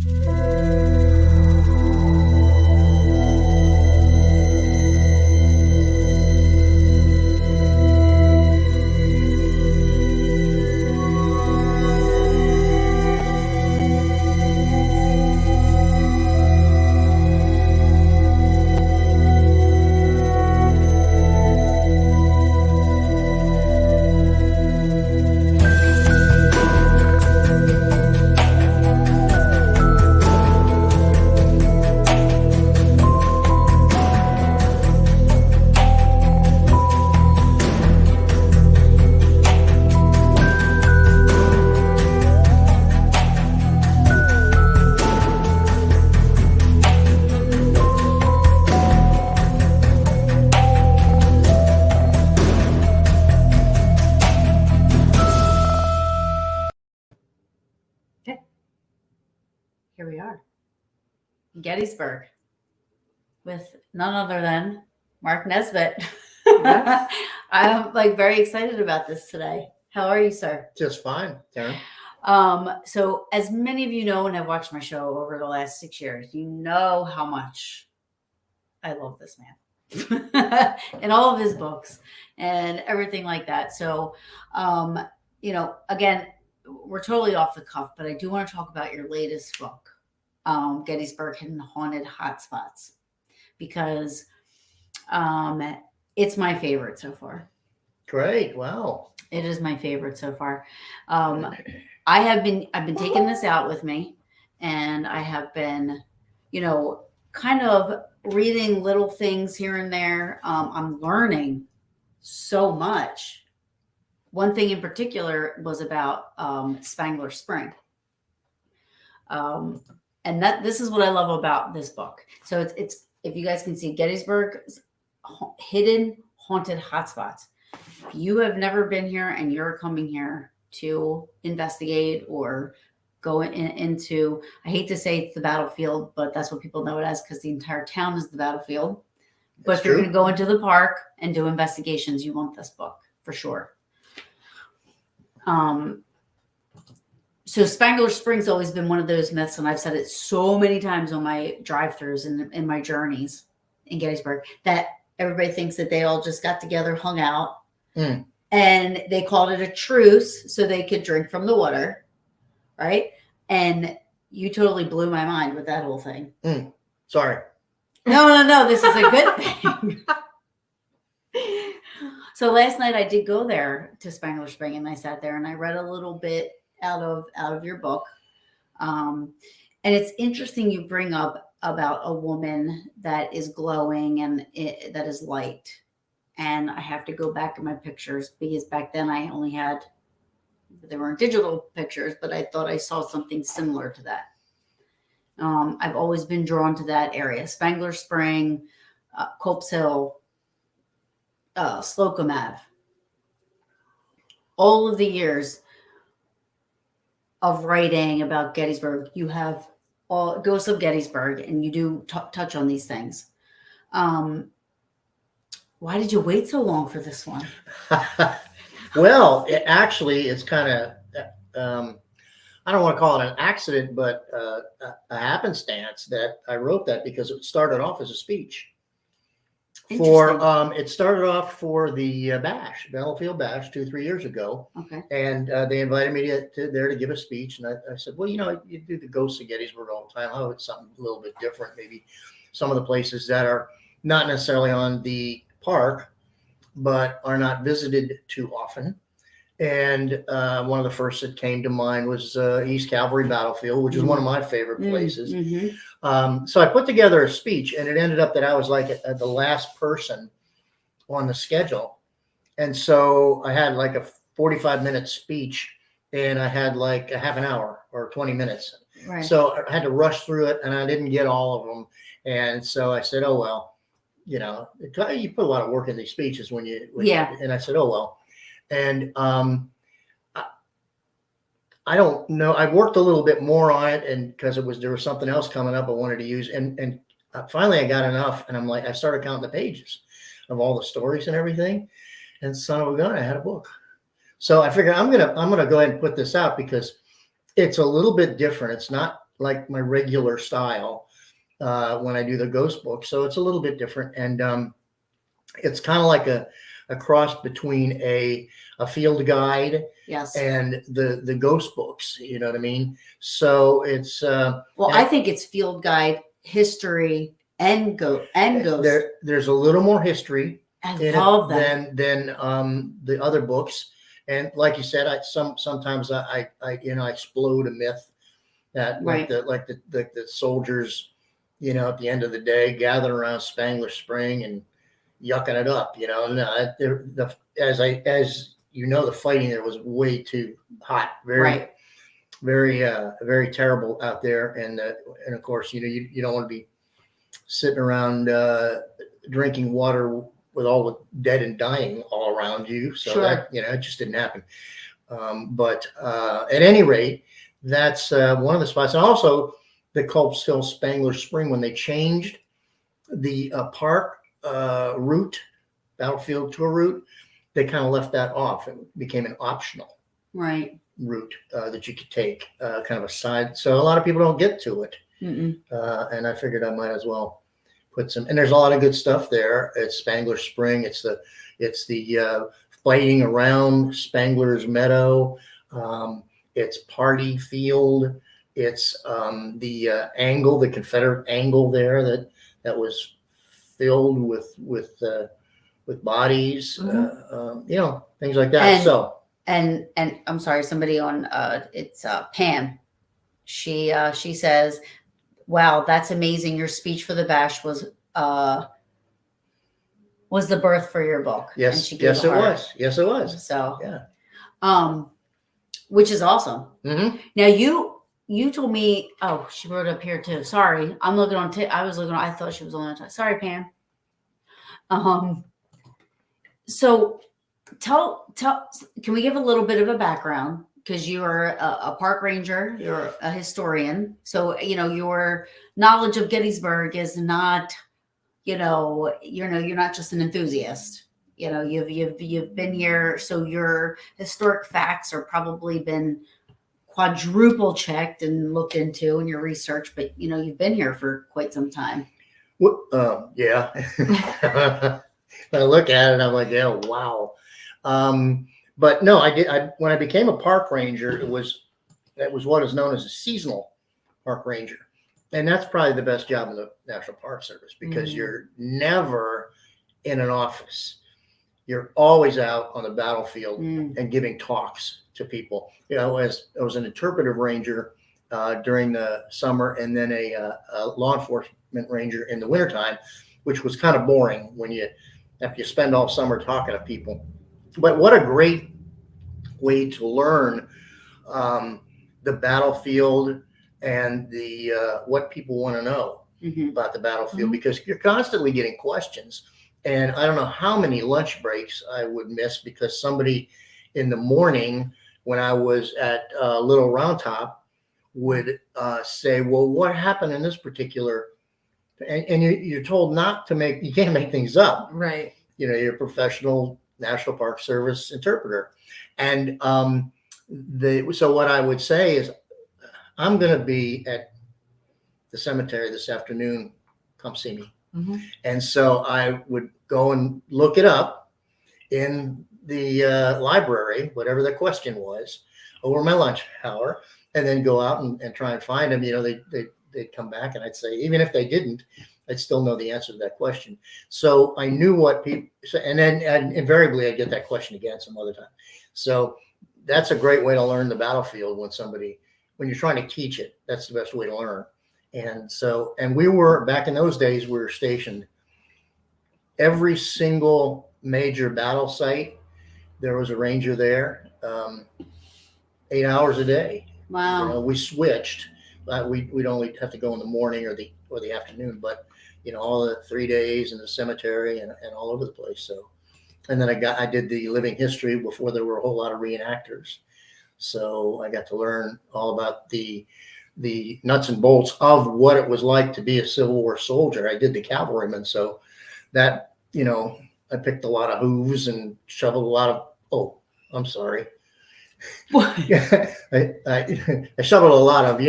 Here we are, Gettysburg, with none other than Mark Nesbitt. Yes. I'm like very excited about this today. How are you, sir? Just fine, Karen. So as many of you know and have watched my show over the last 6 years, you know how much I love this man and all of his books and everything like that. So, again, we're totally off the cuff, but I do want to talk about your latest book, Gettysburg Hidden Haunted Hotspots, because it's my favorite so far. Great. Wow. It is my favorite so far. I've been taking this out with me, and I have been, kind of reading little things here and there. I'm learning so much. One thing in particular was about Spangler Spring. And this is what I love about this book. So it's if you guys can see, Gettysburg Hidden Haunted Hotspots. If you have never been here and you're coming here to investigate or go into, I hate to say it's the battlefield, but that's what people know it as because the entire town is the battlefield. But if you're going to go into the park and do investigations, you want this book for sure. So Spangler Spring's always been one of those myths, and I've said it so many times on my drive-thrus and in my journeys in Gettysburg, that everybody thinks that they all just got together, hung out, and they called it a truce so they could drink from the water, right? And you totally blew my mind with that whole thing. Sorry. No. This is a good thing. So last night I did go there to Spangler Spring, and I sat there and I read a little bit out of your book. And it's interesting you bring up about a woman that is glowing and that is light. And I have to go back in my pictures because back then I only had, they weren't digital pictures, but I thought I saw something similar to that. I've always been drawn to that area. Spangler Spring, Culp's Hill, Slocum Ave. All of the years of writing about Gettysburg, you have all Ghosts of Gettysburg, and you do touch on these things. Why did you wait so long for this one? Well, it's kind of, I don't want to call it an accident, but a happenstance that I wrote that because it started off as a speech. It started off for the Battlefield Bash 2-3 years ago. Okay. And they invited me there to give a speech. And I said, well, you do the Ghosts of Gettysburg all the time. Oh, it's something a little bit different. Maybe some of the places that are not necessarily on the park, but are not visited too often. And one of the first that came to mind was East Cavalry Battlefield, which is one of my favorite places. So I put together a speech, and it ended up that I was like the last person on the schedule. And so I had like a 45-minute speech, and I had like a half an hour or 20 minutes. Right. So I had to rush through it, and I didn't get all of them. And so I said, oh, well, you put a lot of work in these speeches and I said, oh, well. And I don't know. I worked a little bit more on it, and because there was something else coming up I wanted to use, and finally I got enough, and I started counting the pages of all the stories and everything, and son of a gun, I had a book. So I figured I'm gonna go ahead and put this out because it's a little bit different. It's not like my regular style when I do the ghost book. So it's a little bit different, and it's kind of like a cross between a field guide Yes. and the ghost books. You know what I mean? So it's well, I think it's field guide, history, and ghost. There's a little more history I in love it that. than the other books. And like you said, sometimes I explode a myth that Right. like the soldiers, at the end of the day gathered around Spangler Spring and yucking it up. No, as you know, the fighting there was way too hot, Right. very terrible out there, and of course, you don't want to be sitting around drinking water with all the dead and dying all around you. So Sure. that, it just didn't happen. But at any rate, that's one of the spots. And also the Culp's Hill Spangler Spring, when they changed the park route, battlefield tour route, they kind of left that off. It became an optional Right. route that you could take, kind of a side. So a lot of people don't get to it. And I figured I might as well put some, and there's a lot of good stuff there. It's Spangler Spring. It's the fighting around Spangler's Meadow. It's Party Field. It's the angle, the Confederate angle there that was filled with bodies, things like that. And I'm sorry, somebody on it's Pam. She says, "Wow, that's amazing. Your speech for the bash was the birth for your book." Yes, and she yes, it was. Yes, it was. So yeah, which is awesome. Mm-hmm. Now you told me. Oh, she wrote up here too. Sorry, I'm looking on. I thought she was on that. Sorry, Pam. So tell. Can we give a little bit of a background? Because you are a park ranger, you're a historian, so your knowledge of Gettysburg is not, you're not just an enthusiast. You've been here, so your historic facts are probably been quadruple checked and looked into in your research. But you've been here for quite some time. Yeah. When I look at it, I'm like, yeah, wow. But no, I did. When I became a park ranger, that was what is known as a seasonal park ranger, and that's probably the best job in the National Park Service because you're never in an office. You're always out on the battlefield and giving talks to people. As I was an interpretive ranger during the summer, and then a law enforcement ranger in the wintertime, which was kind of boring after you spend all summer talking to people. But what a great way to learn the battlefield and the what people want to know about the battlefield, because you're constantly getting questions. And I don't know how many lunch breaks I would miss because somebody in the morning when I was at Little Round Top would say, well, what happened in this particular, and you're told you can't make things up. Right. You're a professional National Park Service interpreter. And so what I would say is, I'm going to be at the cemetery this afternoon. Come see me. And so I would go and look it up in the library, whatever the question was, over my lunch hour, and then go out and try and find them. They'd come back, and I'd say, even if they didn't, I'd still know the answer to that question. So I knew what people, and then invariably I'd get that question again some other time. So that's a great way to learn the battlefield when you're trying to teach it. That's the best way to learn. And we were, back in those days, we were stationed every single major battle site. There was a ranger there, 8 hours a day. Wow. We switched. We'd only have to go in the morning or the afternoon, but all the 3 days in the cemetery and all over the place. So, and then I did the living history before there were a whole lot of reenactors. So I got to learn all about the nuts and bolts of what it was like to be a Civil War soldier. I did the cavalryman, so that I picked a lot of hooves and shoveled a lot of. Oh, I'm sorry. I shoveled a lot of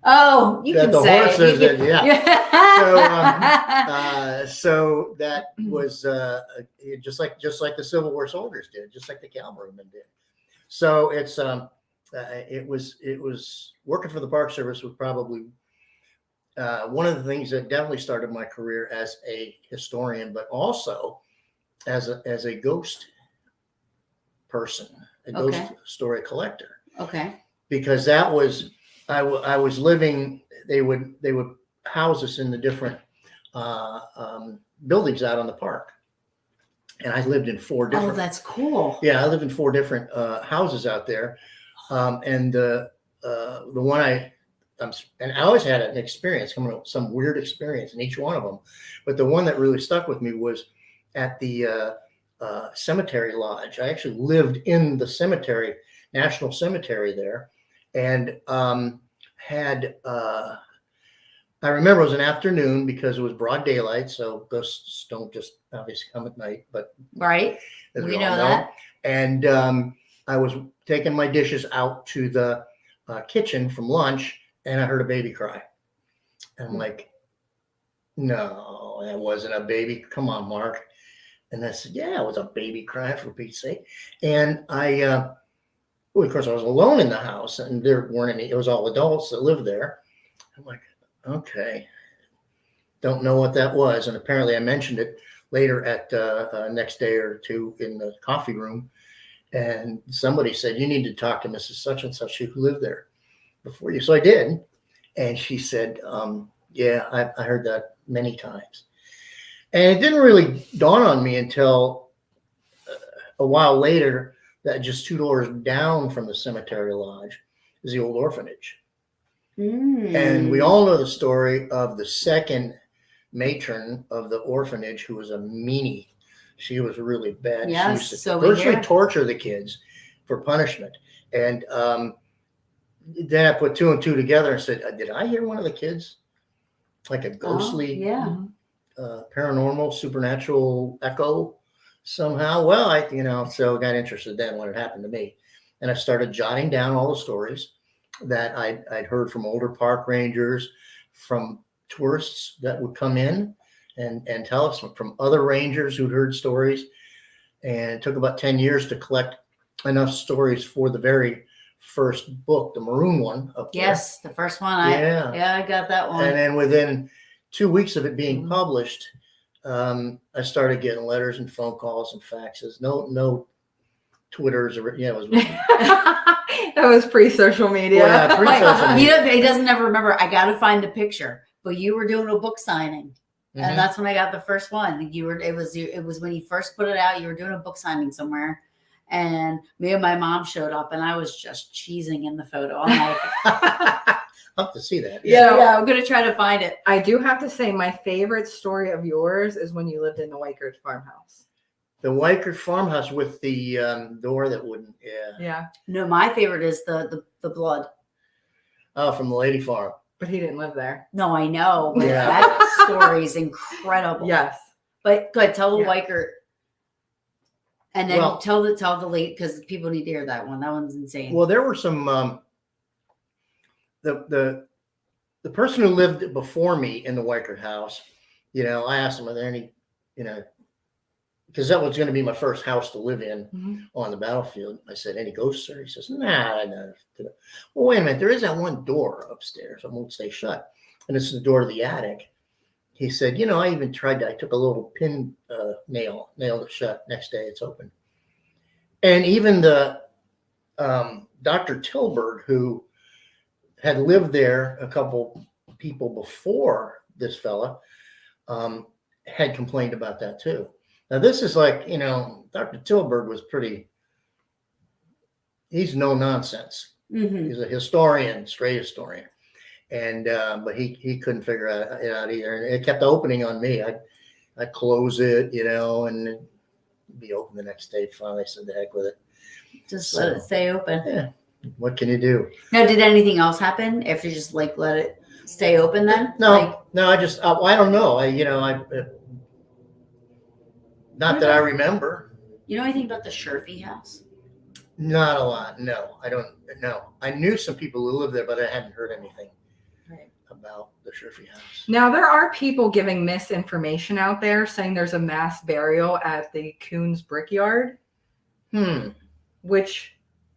Oh, you That can the say horses, it. So that was just like the Civil War soldiers did, just like the cavalrymen did. So it was working for the Park Service was probably one of the things that definitely started my career as a historian, but also as a ghost person, a ghost story collector. Okay. Because that was I was living. They would house us in the different buildings out on the park, and I lived in 4 different. Oh, that's cool. Yeah, I lived in 4 different houses out there, and the one and I always had an experience, some weird experience in each one of them, but the one that really stuck with me was at the cemetery lodge. I actually lived in the cemetery, National Cemetery there, and had I remember it was an afternoon because it was broad daylight, so ghosts don't just obviously come at night, but right, we know that. And I was taking my dishes out to the kitchen from lunch, and I heard a baby cry. And I'm like, no, that wasn't a baby. Come on, Mark. And I said, yeah, it was a baby crying, for Pete's sake. And well, of course, I was alone in the house, and there weren't any. It was all adults that lived there. I'm like, okay, don't know what that was. And apparently, I mentioned it later at next day or two in the coffee room, and somebody said, you need to talk to Mrs. Such and Such who lived there before you. So I did, and she said, yeah, I heard that many times. And it didn't really dawn on me until a while later that just 2 doors down from the cemetery lodge is the old orphanage. And we all know the story of the second matron of the orphanage, who was a meanie. She was really bad. Yes, she used so to virtually torture the kids for punishment. And then I put 2 and 2 together and said, did I hear one of the kids like a ghostly, paranormal, supernatural echo somehow? Well, so I got interested then when it happened to me, and I started jotting down all the stories that I'd heard from older park rangers, from tourists that would come in and tell us, from other rangers who'd heard stories. And it took about 10 years to collect enough stories for the very first book, the maroon one up there. Yes, the first one. I got that one. And then within 2 weeks of it being published, I started getting letters and phone calls and faxes. No Twitters or it was. That was pre-social media. Well, yeah, pre-social media. He doesn't ever remember. I got to find the picture. But you were doing a book signing, and that's when I got the first one. It was when you first put it out. You were doing a book signing somewhere, and me and my mom showed up, and I was just cheesing in the photo. I'm like, I'll have to see that. Yeah, I'm gonna try to find it. I do have to say, my favorite story of yours is when you lived in the Wykert farmhouse. The Wykert farmhouse with the door that wouldn't. Yeah. No, my favorite is the blood. Oh, from the lady farm. But he didn't live there. No, I know. But that story is incredible. Yes. But good. Tell the Wykert. And then tell the late, because people need to hear that one. That one's insane. Well, there were some the person who lived before me in the Wykert house. I asked him, are there any, because that was going to be my first house to live in on the battlefield. I said, any ghosts, sir? He says, nah. Well, wait a minute. There is that one door upstairs. I won't stay shut. And it's the door to the attic. He said, I even tried that. I took a little pin nailed it shut. Next day it's open. And even the Dr. Tilburg, who had lived there, a couple people before this fella, had complained about that too. Now, this is like, Dr. Tilburg was he's no nonsense. He's a historian, straight historian. And, but he couldn't figure it out either. And it kept opening on me. I'd close it, and it'd be open the next day. Finally, I said, the heck with it. Just let it stay open. Yeah. What can you do? Now, did anything else happen after you just let it stay open then? No, I just, I don't know. Not that I remember. You know anything about the Sherfy house? Not a lot. No, I don't know. I knew some people who lived there, but I hadn't heard anything about the Schiffy house. Now, there are people giving misinformation out there saying there's a mass burial at the Coons Brickyard, which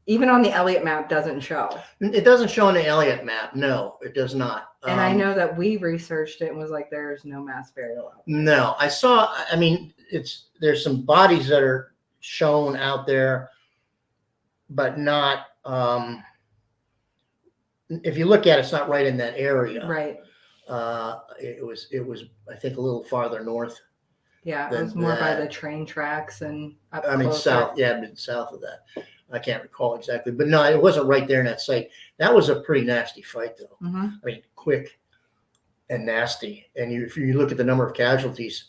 even on the Elliott map doesn't show. It doesn't show on the Elliott map. No, it does not. And I know that we researched it and was like, there's no mass burial out there. No, I mean, there's some bodies that are shown out there, but not, if you look at it, it's not right in that area. Right. It was, I think, a little farther north. Yeah, it was more by the train tracks and up closer. South. Yeah, south of that. I can't recall exactly, but no, it wasn't right there in that site. That was a pretty nasty fight, though. Mm-hmm. I mean, quick and nasty. And if you look at the number of casualties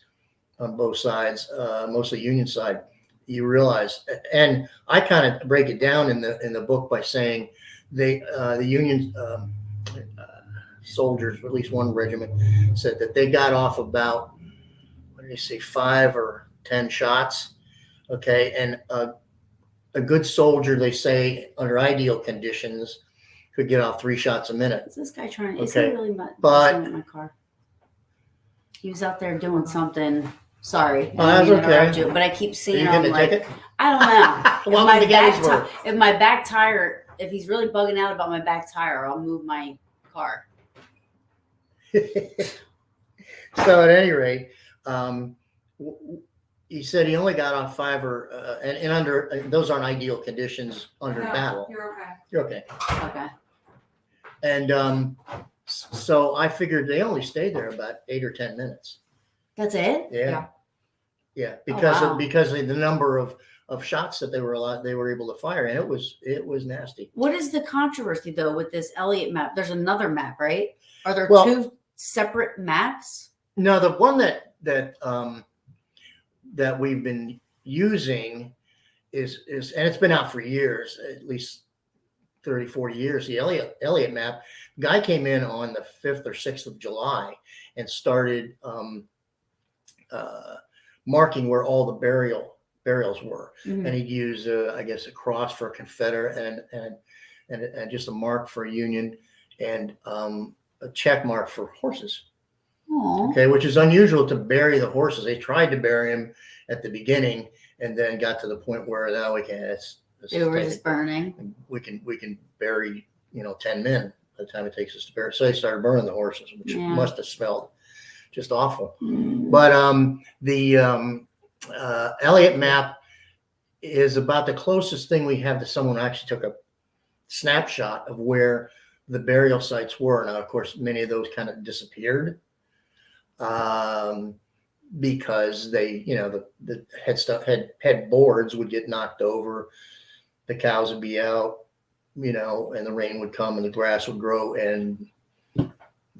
on both sides, mostly Union side, you realize. And I kind of break it down in the book by saying the Union soldiers, or at least one regiment, said that they got off about, what did they say, 5 or 10 shots. Okay, and a good soldier, they say, under ideal conditions, could get off 3 shots a minute. Is this guy trying? Okay. Is he really messing with my car? He was out there doing something. Sorry, that's okay. but I keep seeing you him getting a like ticket? I don't know. Welcome to Gettysburg. If my back tire, if he's really bugging out about my back tire, I'll move my car. So at any rate, he said he only got off 5 or and under those aren't ideal conditions under battle. You're okay. You're okay. Okay. And so I figured they only stayed there about 8 or 10 minutes. That's it? Yeah. Because wow. because of the number of shots that they were able to fire, and it was nasty. What is the controversy though with this Elliott map? There's another map, right? Are there 2 separate maps? No, the one that we've been using is and it's been out for years, at least 30, 40 years, the Elliott map. Guy came in on the 5th or 6th of July and started marking where all the burials were. Mm-hmm. And he'd use I guess a cross for a Confederate and just a mark for a Union, and a check mark for horses. Aww. Okay, which is unusual to bury the horses. They tried to bury him at the beginning, and then got to the point where now we can. They were just burning. We can bury 10 men by the time it takes us to bury. So they started burning the horses, which must have smelled just awful. Mm. But the Elliott map is about the closest thing we have to someone who actually took a snapshot of where the burial sites were. Now, of course, many of those kind of disappeared. Because they, the headboards would get knocked over, the cows would be out, and the rain would come and the grass would grow, and the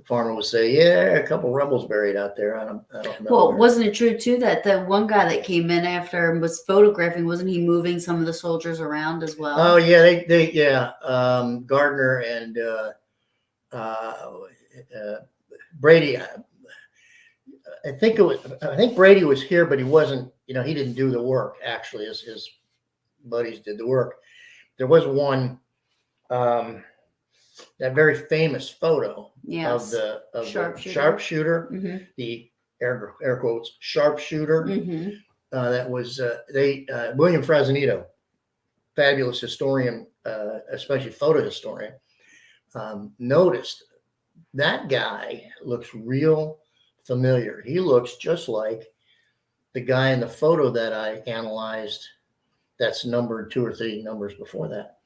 farmer would say, "Yeah, a couple rebels buried out there." I don't remember. Well, wasn't it true too that the one guy that came in after and was photographing, wasn't he moving some of the soldiers around as well? Oh yeah, Gardner and Brady. I think Brady was here, but he wasn't, he didn't do the work. Actually, his buddies did the work. There was one, that very famous photo of the sharpshooter, mm-hmm. the air quotes sharpshooter. Mm-hmm. That was William Frazanito, fabulous historian, especially photo historian, noticed that guy looks real familiar. He looks just like the guy in the photo that I analyzed that's numbered 2 or 3 numbers before that.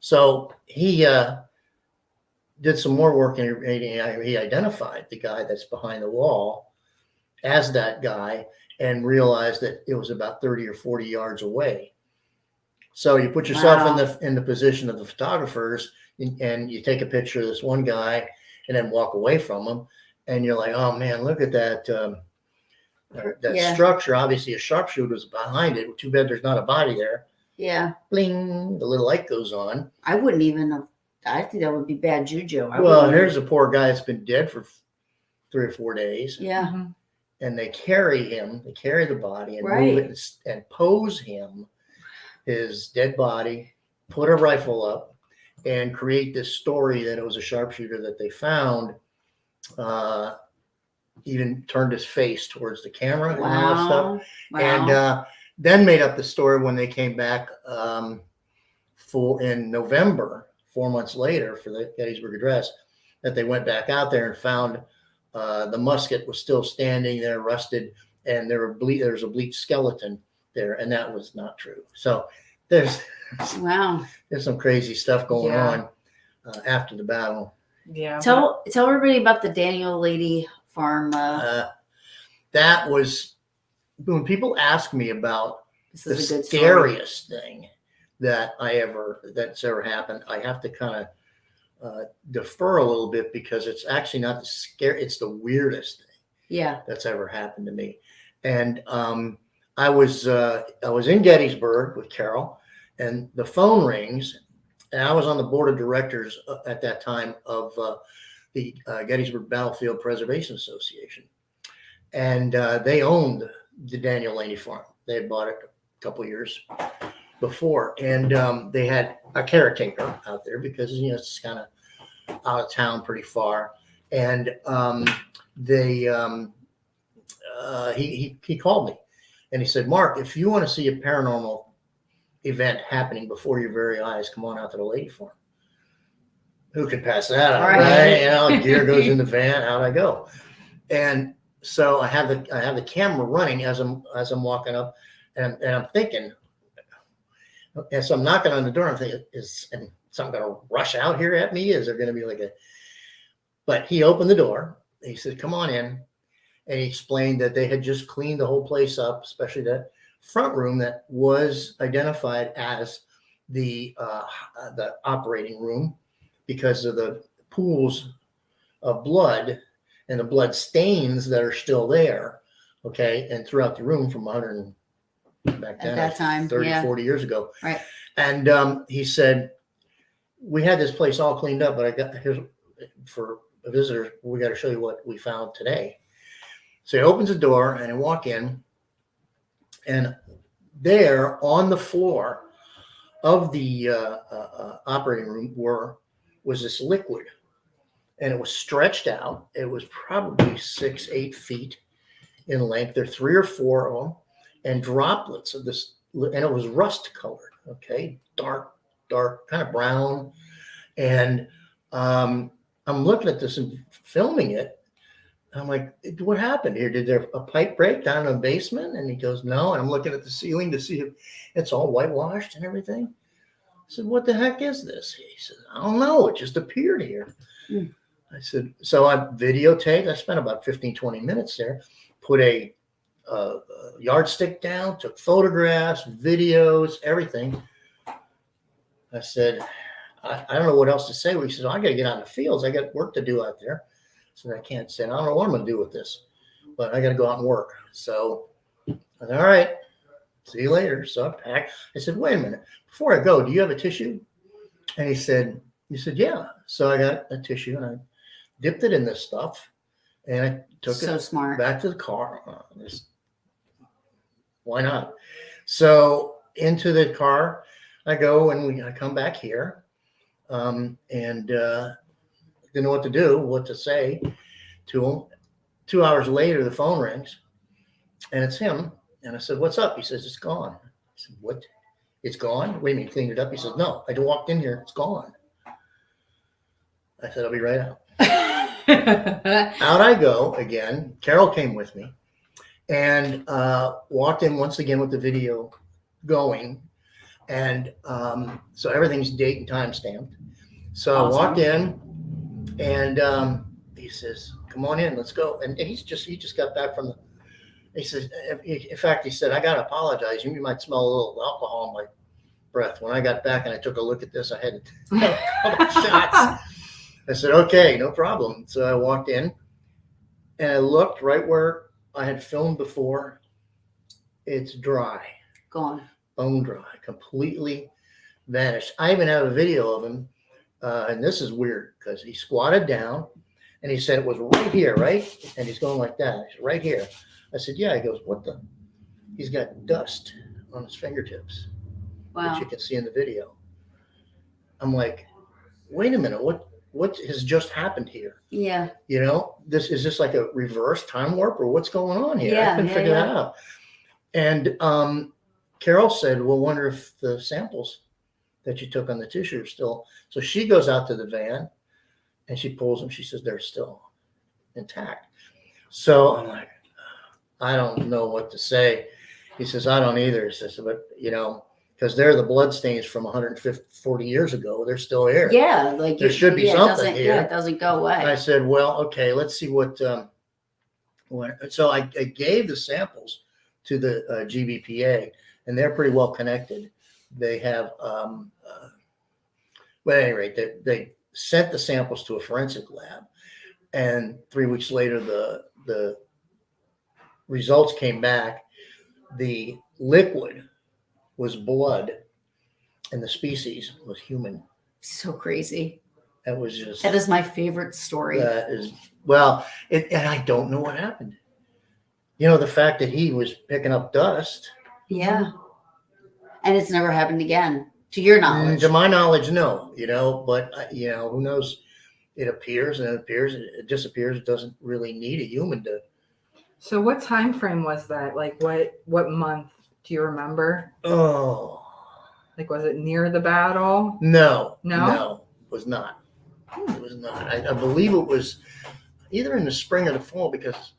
So he did some more work, and he identified the guy that's behind the wall as that guy, and realized that it was about 30 or 40 yards away. So you put yourself in the position of the photographers, and you take a picture of this one guy and then walk away from him. And you're like, oh man, look at that structure. Obviously, a sharpshooter was behind it. Too bad there's not a body there. Yeah. Bling, the little light goes on. I wouldn't even have. I think that would be bad juju. Here's a poor guy that's been dead for 3 or 4 days. Yeah. Mm-hmm. And they carry the body and move it and pose him, his dead body, put a rifle up, and create this story that it was a sharpshooter that they found even turned his face towards the camera and all that stuff. Wow. And then made up the story when they came back in November, 4 months later, for the Gettysburg Address, that they went back out there and found the musket was still standing there, rusted, and there was a bleached skeleton there, and that was not true. So there's some crazy stuff going on after the battle. Yeah. Tell everybody about the Daniel Lady Farm. That was when people ask me about This the is a good scariest thing that's ever happened. I have to kind of defer a little bit because it's actually not the scary. It's the weirdest thing that's ever happened to me. And I was in Gettysburg with Carol, and the phone rings, and I was on the board of directors at that time of the Gettysburg Battlefield Preservation Association, and they owned the Daniel Laney Farm. They had bought it a couple years before, and they had a caretaker out there because it's kind of out of town, pretty far, and he called me, and he said, "Mark, if you want to see a paranormal event happening before your very eyes, come on out to the Lady Farm." Who could pass that up, right? Gear goes in the van. How'd I go? And so I have the camera running as I'm walking up, and I'm thinking, and so I'm knocking on the door. I'm thinking, is something going to rush out here at me? Is there going to be But he opened the door. He said, "Come on in," and he explained that they had just cleaned the whole place up, especially that front room that was identified as the operating room because of the pools of blood and the blood stains that are still there. Okay. And throughout the room from 100 back then, at that time, 30, 40 years ago. Right. And he said, "We had this place all cleaned up, but for visitors, we got to show you what we found today." So he opens the door and I walk in, and there on the floor of the operating room was this liquid, and it was stretched out. It was probably 6-8 feet in length. There are 3 or 4 of them, and droplets of this, and it was rust colored. Okay, dark, kind of brown. And I'm looking at this and filming it. I'm like, "What happened here? Did there a pipe break down in the basement?" And he goes, "No." And I'm looking at the ceiling to see if it's all whitewashed and everything. I said, "What the heck is this?" He said, "I don't know. It just appeared here." I said, so I videotaped. I spent about 15, 20 minutes there, put a yardstick down, took photographs, videos, everything. I said, I don't know what else to say. He said, "I got to get out in the fields. I got work to do out there." I said, "I can't say, I don't know what I'm going to do with this, but I got to go out and work." So I said, "All right, see you later." So I packed. I said, "Wait a minute. Before I go, do you have a tissue?" And he said, "Yeah." So I got a tissue and I dipped it in this stuff and I took it back to the car. Why not? So into the car I go, and I come back here, and didn't know what to say to him. 2 hours later, the phone rings, and it's him. And I said, "What's up?" He says, "It's gone." I said, "What? It's gone? What do you mean, cleaned it up?" He says, "No, I just walked in here. It's gone." I said, "I'll be right out." Out I go again. Carol came with me, and walked in once again with the video going. And so everything's date and time stamped. So I walked in, and he says, "Come on in, let's go." And he just got back from he says, in fact, he said, "I got to apologize. You might smell a little alcohol in my breath." When I got back and I took a look at this, I had a couple of shots. I said, "Okay, no problem." So I walked in and I looked right where I had filmed before. It's dry. Gone. Bone dry. Completely vanished. I even have a video of him. And this is weird because he squatted down and he said it was right here, right? And he's going like that. Said, "Right here." I said, "Yeah." He goes, "What the?" He's got dust on his fingertips, which you can see in the video. I'm like, "Wait a minute. What what has just happened here? Yeah. You know, is this like a reverse time warp or what's going on here? I Yeah, couldn't yeah, figure that yeah. out. And Carol said, well, wonder if the samples that you took on the tissue are still. So she goes out to the van and she pulls them. She says, they're still intact. So I'm like, I don't know what to say. He says, I don't either. He says, but you know, because they're the blood stains from 140 years ago. They're still here. Yeah, like There should be yeah, something it here. Yeah, it doesn't go away. I said, well, okay, let's see what. So I gave the samples to the GBPA, and they're pretty well connected. They have, well, at any rate, they sent the samples to a forensic lab, and 3 weeks later, the results came back. The liquid was blood, and the species was human. So crazy. That was just. That is my favorite story. That is, well, and I don't know what happened. You know, the fact that he was picking up dust. Yeah. And it's never happened again, to your knowledge. To my knowledge, no. You know, but you know, who knows? It appears and it appears, it disappears. It doesn't really need a human to. So what time frame was that? Like what month? Do you remember? Oh. Like, was it near the battle? No. No? No, it was not. It was not. I believe it was either in the spring or the fall because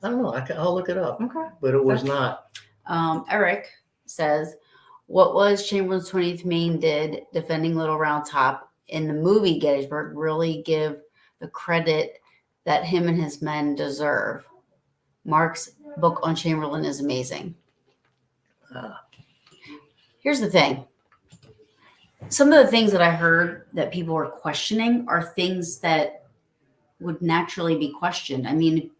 I don't know. I'll look it up. Okay. But it was not. Eric says, what was Chamberlain's 20th Maine did defending Little Round Top in the movie Gettysburg really give the credit that him and his men deserve. Mark's book on Chamberlain is amazing. Here's the thing. Some of the things that I heard that people are questioning are things that would naturally be questioned. I mean,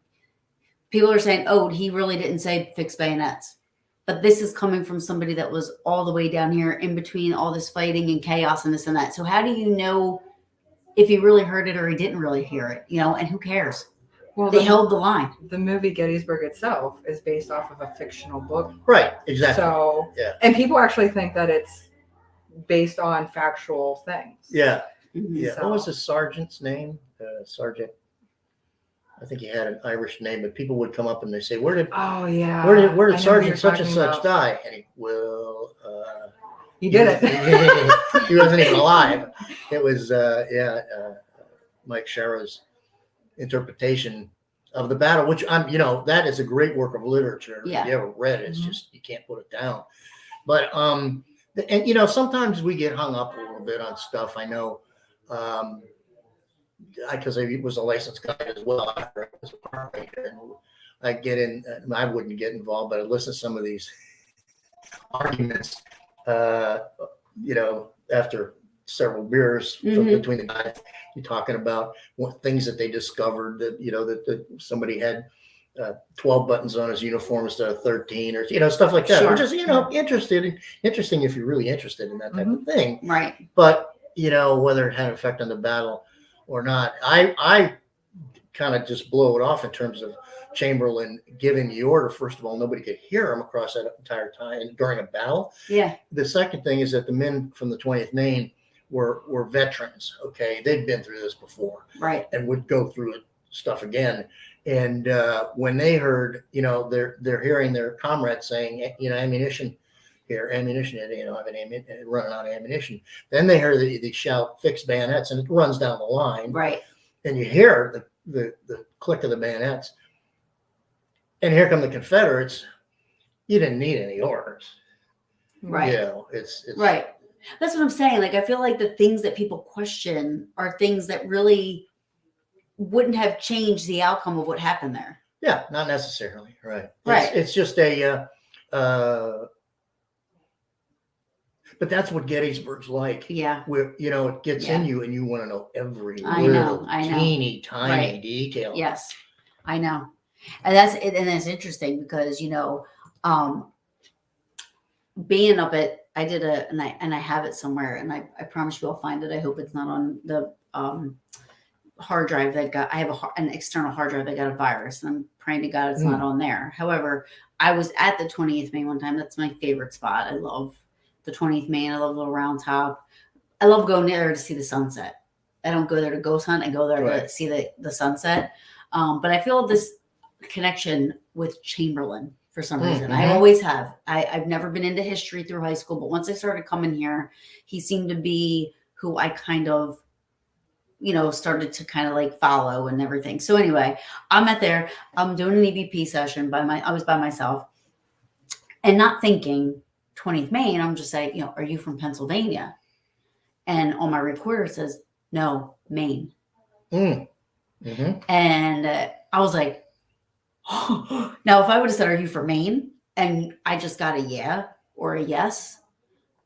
people are saying, oh, he really didn't say fix bayonets. But this is coming from somebody that was all the way down here in between all this fighting and chaos and this and that. So how do you know if he really heard it or he didn't really hear it? You know, and who cares? Well, They held the line. The movie Gettysburg itself is based off of a fictional book. Right, exactly. So, yeah. And people actually think that it's based on factual things. Yeah. Mhm. Yeah. So- What was the sergeant's name? Sergeant. I think he had an Irish name, but people would come up and they say, "Where did Oh yeah. where I did know who Sergeant you're such and talking such about. die?" And He did it. He wasn't even alive. It was Mike Sharrow's interpretation of the battle, which that is a great work of literature. Yeah. If you ever read it, it's Mhm. just you can't put it down. But and sometimes we get hung up a little bit on stuff. I know. Because I was a licensed guide as well after I was a park ranger, and I get in. I wouldn't get involved, but I listen to some of these arguments. After several beers between the guys, you're talking about what things that they discovered that somebody had 12 buttons on his uniform instead of 13, or stuff like that. Sure. Which is interesting if you're really interested in that type of thing. Right. But whether it had an effect on the battle or not, I kind of just blow it off in terms of Chamberlain giving the order. First of all, nobody could hear him across that entire time during a battle. Yeah. The second thing is that the men from the 20th Maine were veterans. Okay, they'd been through this before, Right. and would go through it stuff again. And when they heard, they're hearing their comrades saying, ammunition here, ammunition, running out of ammunition. Then they hear the shout, fix bayonets, and it runs down the line. Right. And you hear the click of the bayonets. And here come the Confederates. You didn't need any orders. Right. It's Right. That's what I'm saying. Like, I feel like the things that people question are things that really wouldn't have changed the outcome of what happened there. Yeah, not necessarily. Right. Right. It's just but that's what Gettysburg's like. Yeah. Where it gets Yeah. in you, and you want to know every I little know. teeny tiny Right. detail. Yes, I know. And that's interesting because, being up at, I did and I have it somewhere, and I promise you I'll find it. I hope it's not on the hard drive I have an external hard drive that got a virus, and I'm praying to God it's not on there. However, I was at the 20th Maine one time. That's my favorite spot. I love the 20th Maine. I love Little Round Top. I love going there to see the sunset. I don't go there to ghost hunt. I go there to Right. see the sunset. But I feel this connection with Chamberlain for some reason. I Mhm. always have. I've never been into history through high school, but once I started coming here, he seemed to be who I kind of, started to kind of like follow and everything. So anyway, I'm at there. I'm doing an EVP session I was by myself and not thinking 20th Maine. I'm just like, are you from Pennsylvania? And on my recorder it says, no, Maine. Mm-hmm. And I was like, now if I would have said, are you from Maine? And I just got a yeah or a yes,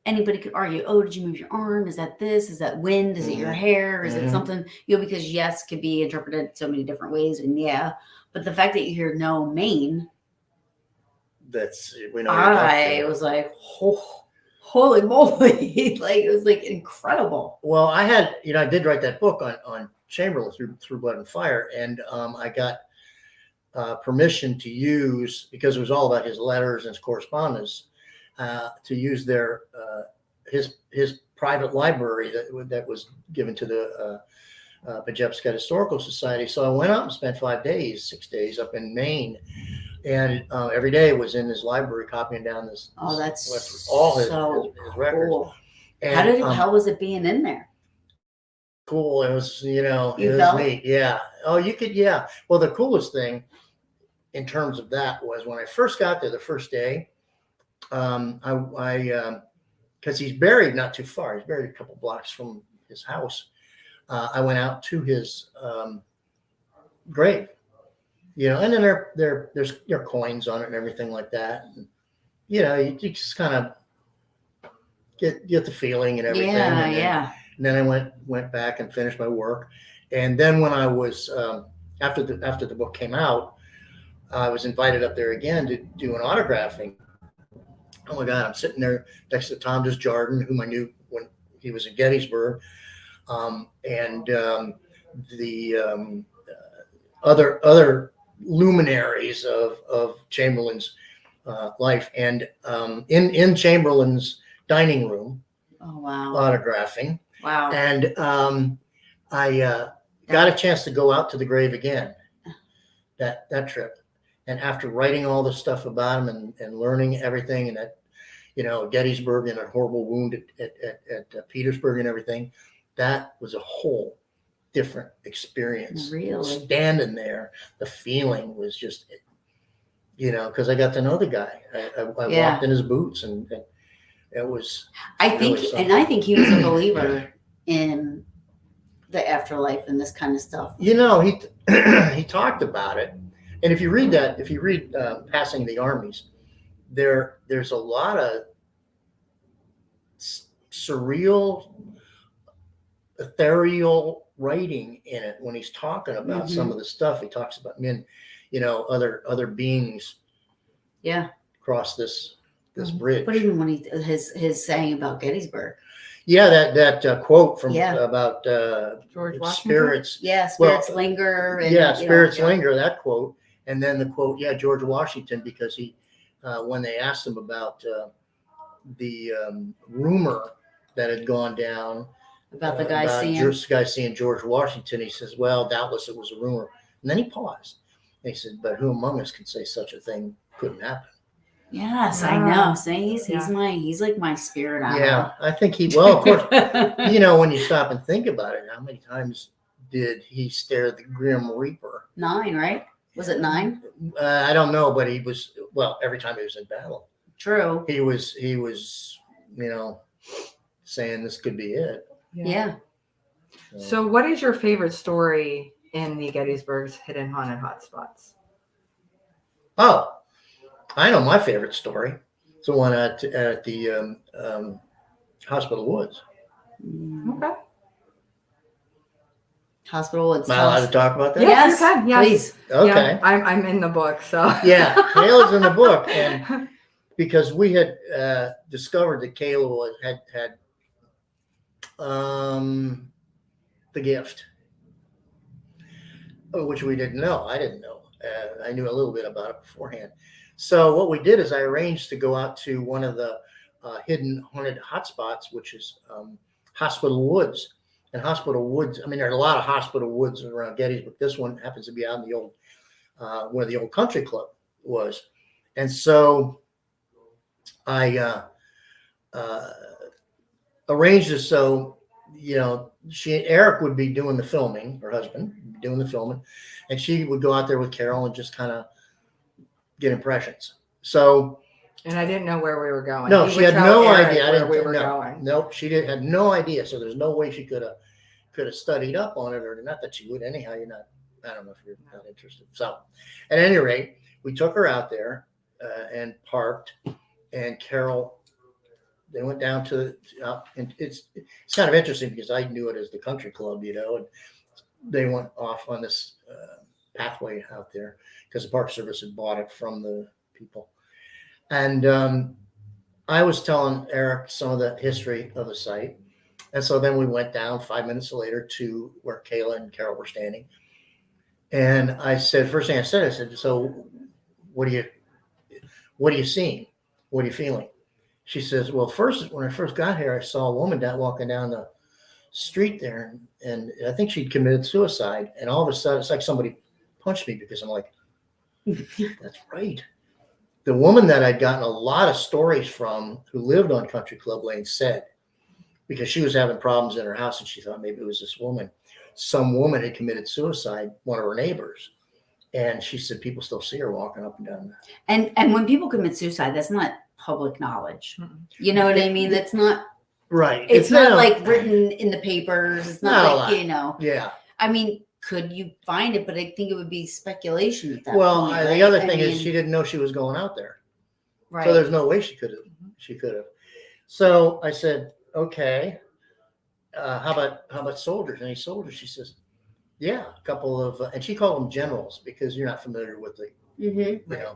anybody could argue, oh, did you move your arm? Is that this? Is that wind? Is it your hair? Is it something, because yes can be interpreted so many different ways. And yeah, but the fact that you hear no, Maine, We know. I was like, oh, holy moly. Like, it was like incredible. Well, I did write that book on Chamberlain through Blood and Fire. And I got permission to use, because it was all about his letters and his correspondence, to use his private library that was given to the Gettysburg Historical Society. So I went up and spent 6 days up in Maine, and every day was in his library copying down this. Oh, that's all his records. Cool. And, how was it being in there? Cool. It was, it was felt? neat. Yeah. Oh, you could. Yeah. Well, the coolest thing in terms of that was when I first got there the first day. Because he's buried not too far. He's buried a couple blocks from his house. I went out to his grave, and then there's coins on it and everything like that. And, you just kind of get the feeling and everything. Yeah. And then I went back and finished my work. And then when I was after the book came out, I was invited up there again to do an autographing. Oh my God, I'm sitting there next to Tom Desjardins, whom I knew when he was in Gettysburg, and the other luminaries of Chamberlain's life. And in Chamberlain's dining room, oh wow, autographing. Wow. And I got a chance to go out to the grave again that trip. And after writing all the stuff about him and learning everything, and that, Gettysburg and a horrible wound at Petersburg and everything, that was a whole different experience. Really? Standing there, the feeling was just, because I got to know the guy. I walked in his boots, and it was. I think he was a believer in the afterlife and this kind of stuff. He talked about it. And if you read Passing the Armies, there's a lot of surreal, ethereal writing in it when he's talking about some of the stuff. He talks about men, other beings. Yeah. Across this bridge. But even when his saying about Gettysburg. Yeah, that quote from about George Washington. Spirits. Yeah, spirits linger. And, spirits linger. That quote. And then the quote, George Washington, because he, when they asked him about the rumor that had gone down about the guy seeing George Washington, he says, well, doubtless it was a rumor. And then he paused. And he said, but who among us can say such a thing couldn't happen? Yes, I know. So he's like my spirit animal. Yeah, I think of course, when you stop and think about it, how many times did he stare at the Grim Reaper? 9, right? Was it 9? I don't know, but he was, every time he was in battle. True. He was, saying this could be it. Yeah. So what is your favorite story in the Gettysburg's Hidden Haunted Hotspots? Oh, I know my favorite story. It's the one at the Hospital Woods. Okay. Hospital Woods. Am I allowed to talk about that? Yes, you can. Yes. Please. Okay. Yeah, I'm in the book, so. Yeah, Kayla's in the book, and because we had discovered that Kayla had the gift, which we didn't know. I didn't know. I knew a little bit about it beforehand. So what we did is I arranged to go out to one of the hidden haunted hotspots, which is Hospital Woods. And Hospital Woods, I mean, there are a lot of Hospital Woods around Gettysburg. This one happens to be out in the old, where the old country club was. And so I arranged it so, Eric would be doing the filming, her husband doing the filming, and she would go out there with Carol and just kind of get impressions. So, and I didn't know where we were going. no, He she would had tell no Eric idea. where we were going. Nope, she had no idea. So there's no way she could have studied up on it, or not that she would. Anyhow, I don't know if you're not interested. So, at any rate, we took her out there and parked, and Carol. They went down to, and it's kind of interesting because I knew it as the country club, and they went off on this pathway out there because the Park Service had bought it from the people. And I was telling Eric some of the history of the site. And so then we went down 5 minutes later to where Kayla and Carol were standing. And I said, first thing I said, so what are you seeing? What are you feeling? She says, well, when I first got here, I saw a woman walking down the street there, and I think she'd committed suicide. And all of a sudden, it's like somebody punched me because I'm like, that's right. The woman that I'd gotten a lot of stories from who lived on Country Club Lane said, because she was having problems in her house and she thought maybe it was this woman. Some woman had committed suicide, one of her neighbors. And she said people still see her walking up and down there. And when people commit suicide, that's not public knowledge. You know what I mean? That's not right. It's not like written in the papers. It's not like, Yeah. I mean, could you find it? But I think it would be speculation at that well, point. The other thing is she didn't know she was going out there. Right. So there's no way she could have. She could have. So I said, okay, how about soldiers? Any soldiers? She says, yeah, a couple of, and she called them generals because you're not familiar with the,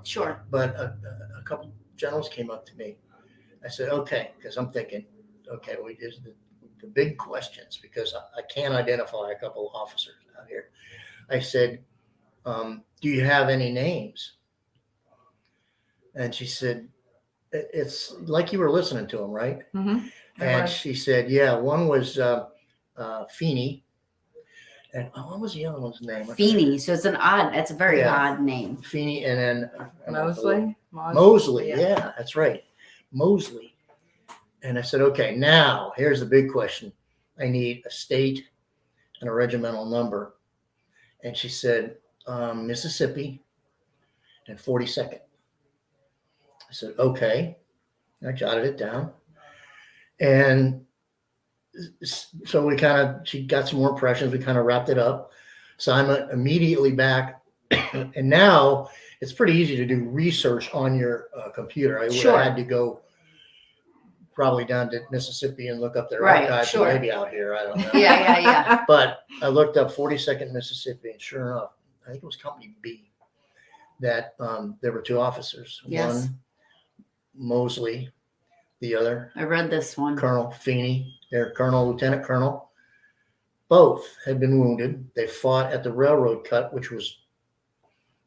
Sure. But a couple generals came up to me. I said, okay, because I'm thinking, okay, there's the big questions because I can't identify a couple of officers out here. I said, do you have any names? And she said, it's like you were listening to them, right? Mm-hmm. And she said, yeah, one was Feeney. And what was the other one's name? Feeney. So that's a very odd name. Feeney, and then Mosley. Yeah, that's right. Mosley. And I said, okay, now here's the big question. I need a state and a regimental number. And she said, Mississippi and 42nd. I said, okay. I jotted it down. And so she got some more impressions. We kind of wrapped it up. So I'm immediately back. And now it's pretty easy to do research on your computer. I would have had to go probably down to Mississippi and look up their archives. Sure. Maybe out here. I don't know. Yeah. But I looked up 42nd Mississippi, and sure enough, I think it was Company B, that there were two officers. Yes. One, Mosley, the other. I read this one. Colonel Feeney. They're Lieutenant Colonel. Both had been wounded. They fought at the railroad cut, which was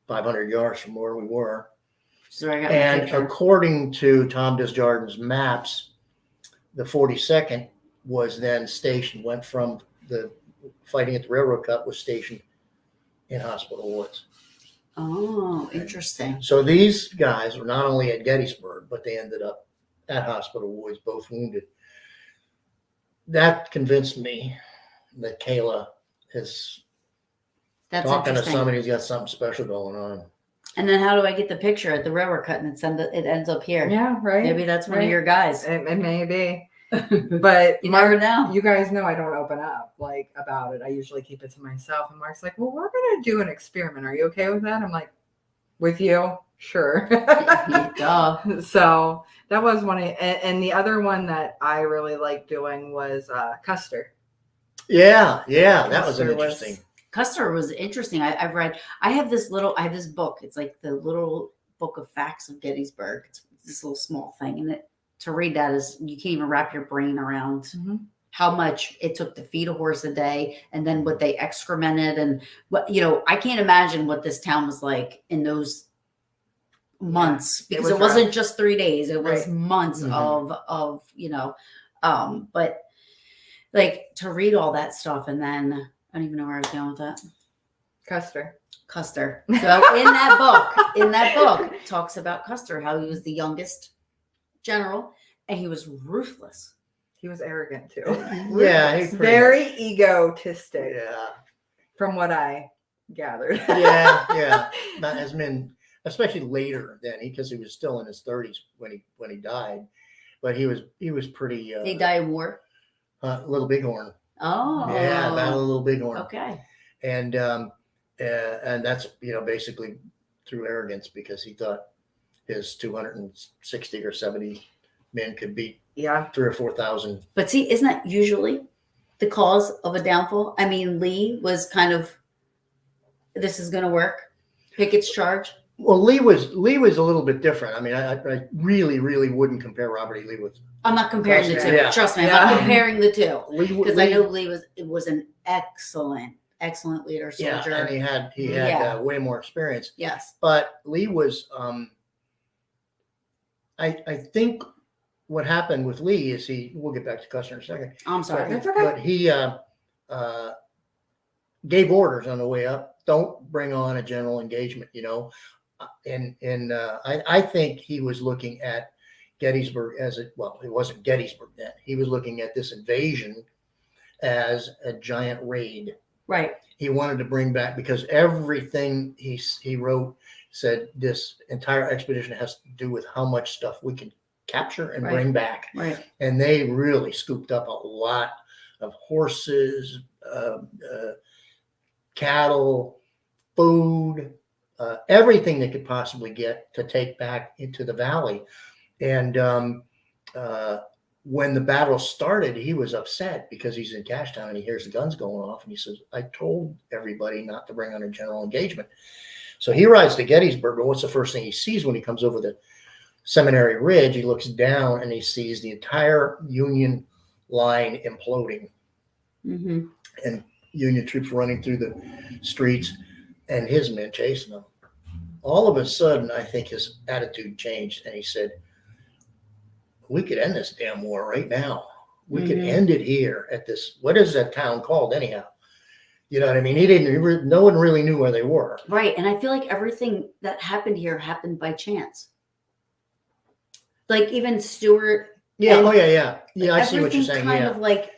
500 yards from where we were. So I got and according to Tom Desjardins' maps, the 42nd was then went from the fighting at the railroad cut, was stationed in Hospital Woods. Oh, interesting. So these guys were not only at Gettysburg, but they ended up at Hospital Woods, both wounded. That convinced me that Kayla is talking to somebody who's got something special going on. And then how do I get the picture at the railroad cut and it ends up here? Yeah, right. Maybe that's one of your guys. It may be. But you never know. You guys know I don't open up about it. I usually keep it to myself. And Mark's like, well, we're going to do an experiment. Are you okay with that? I'm like, with you? Sure. Duh. So that was one. And the other one that I really liked doing was Custer. Yeah. That was interesting. Custer was interesting. I've read, I have this book. It's like the little book of facts of Gettysburg. It's this little small thing. And to read that is, you can't even wrap your brain around how much it took to feed a horse a day, and then what they excremented, and what, I can't imagine what this town was like in those months, because it wasn't just 3 days. It was months of but like to read all that stuff, and then I don't even know where I was going with that. Custer. Custer. So in that book, it talks about Custer, how he was the youngest general, and he was ruthless. He was arrogant too. Yeah, Ruthless. Very egotistic. Yeah, From what I gathered. yeah. Not as men, especially later then, because he was still in his 30s when he died. But he was pretty. Did he die in war? Little Bighorn. Oh, Yeah, Battle of Little Bighorn. Okay. And that's basically through arrogance, because he thought his 260 or 70 men could beat 3,000 or 4,000. But see, isn't that usually the cause of a downfall? I mean, Lee was kind of, this is going to work. Pickett's charge. Well, Lee was a little bit different. I mean, I really, really wouldn't compare Robert E. Lee with. I'm not comparing the two. Yeah. Trust me, I'm not comparing the two, because I Lee, know Lee was an excellent leader, soldier. and he had way more experience. Yes. But Lee was. I think what happened with Lee is we'll get back to Custer in a second. I'm sorry. That's okay. But he gave orders on the way up. Don't bring on a general engagement, I think he was looking at Gettysburg it wasn't Gettysburg then. He was looking at this invasion as a giant raid. Right. He wanted to bring back, because everything he wrote said this entire expedition has to do with how much stuff we can capture and bring back. Right. And they really scooped up a lot of horses, cattle, food, everything they could possibly get to take back into the valley. And when the battle started, he was upset because he's in Cashtown and he hears the guns going off. And he says, I told everybody not to bring on a general engagement. So he rides to Gettysburg. But what's the first thing he sees when he comes over the Seminary Ridge? He looks down and he sees the entire Union line imploding. Mm-hmm. And Union troops running through the streets and his men chasing them. All of a sudden, I think his attitude changed, and he said, we could end this damn war right now. We could end it here at this, what is that town called anyhow? You know what I mean? No one really knew where they were. Right. And I feel like everything that happened here happened by chance. Like even Stewart. Yeah. Yeah, I see what you're saying. Kind of like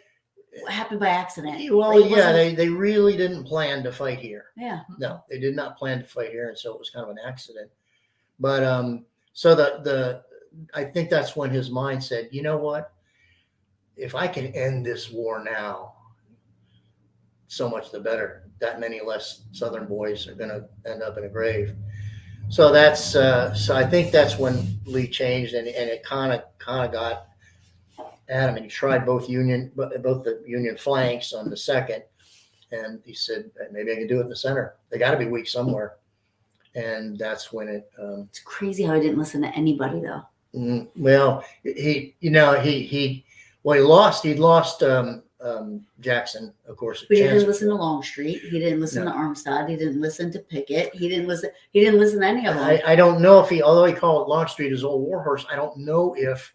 happened by accident. Well, like they really didn't plan to fight here. Yeah. No, they did not plan to fight here, and so it was kind of an accident. But so I think that's when his mind said, you know what? If I can end this war now, so much the better. That many less Southern boys are going to end up in a grave. So that's so I think that's when Lee changed, and it kind of got at him, and he tried both the Union flanks on the second, and he said, maybe I can do it in the center. They got to be weak somewhere, and that's when it. It's crazy how he didn't listen to anybody though. Well, he lost. He'd lost Jackson, of course. But he didn't listen to Longstreet. He didn't listen to Armstead. He didn't listen to Pickett. He didn't listen to any of them. I don't know if although he called Longstreet his old warhorse, I don't know if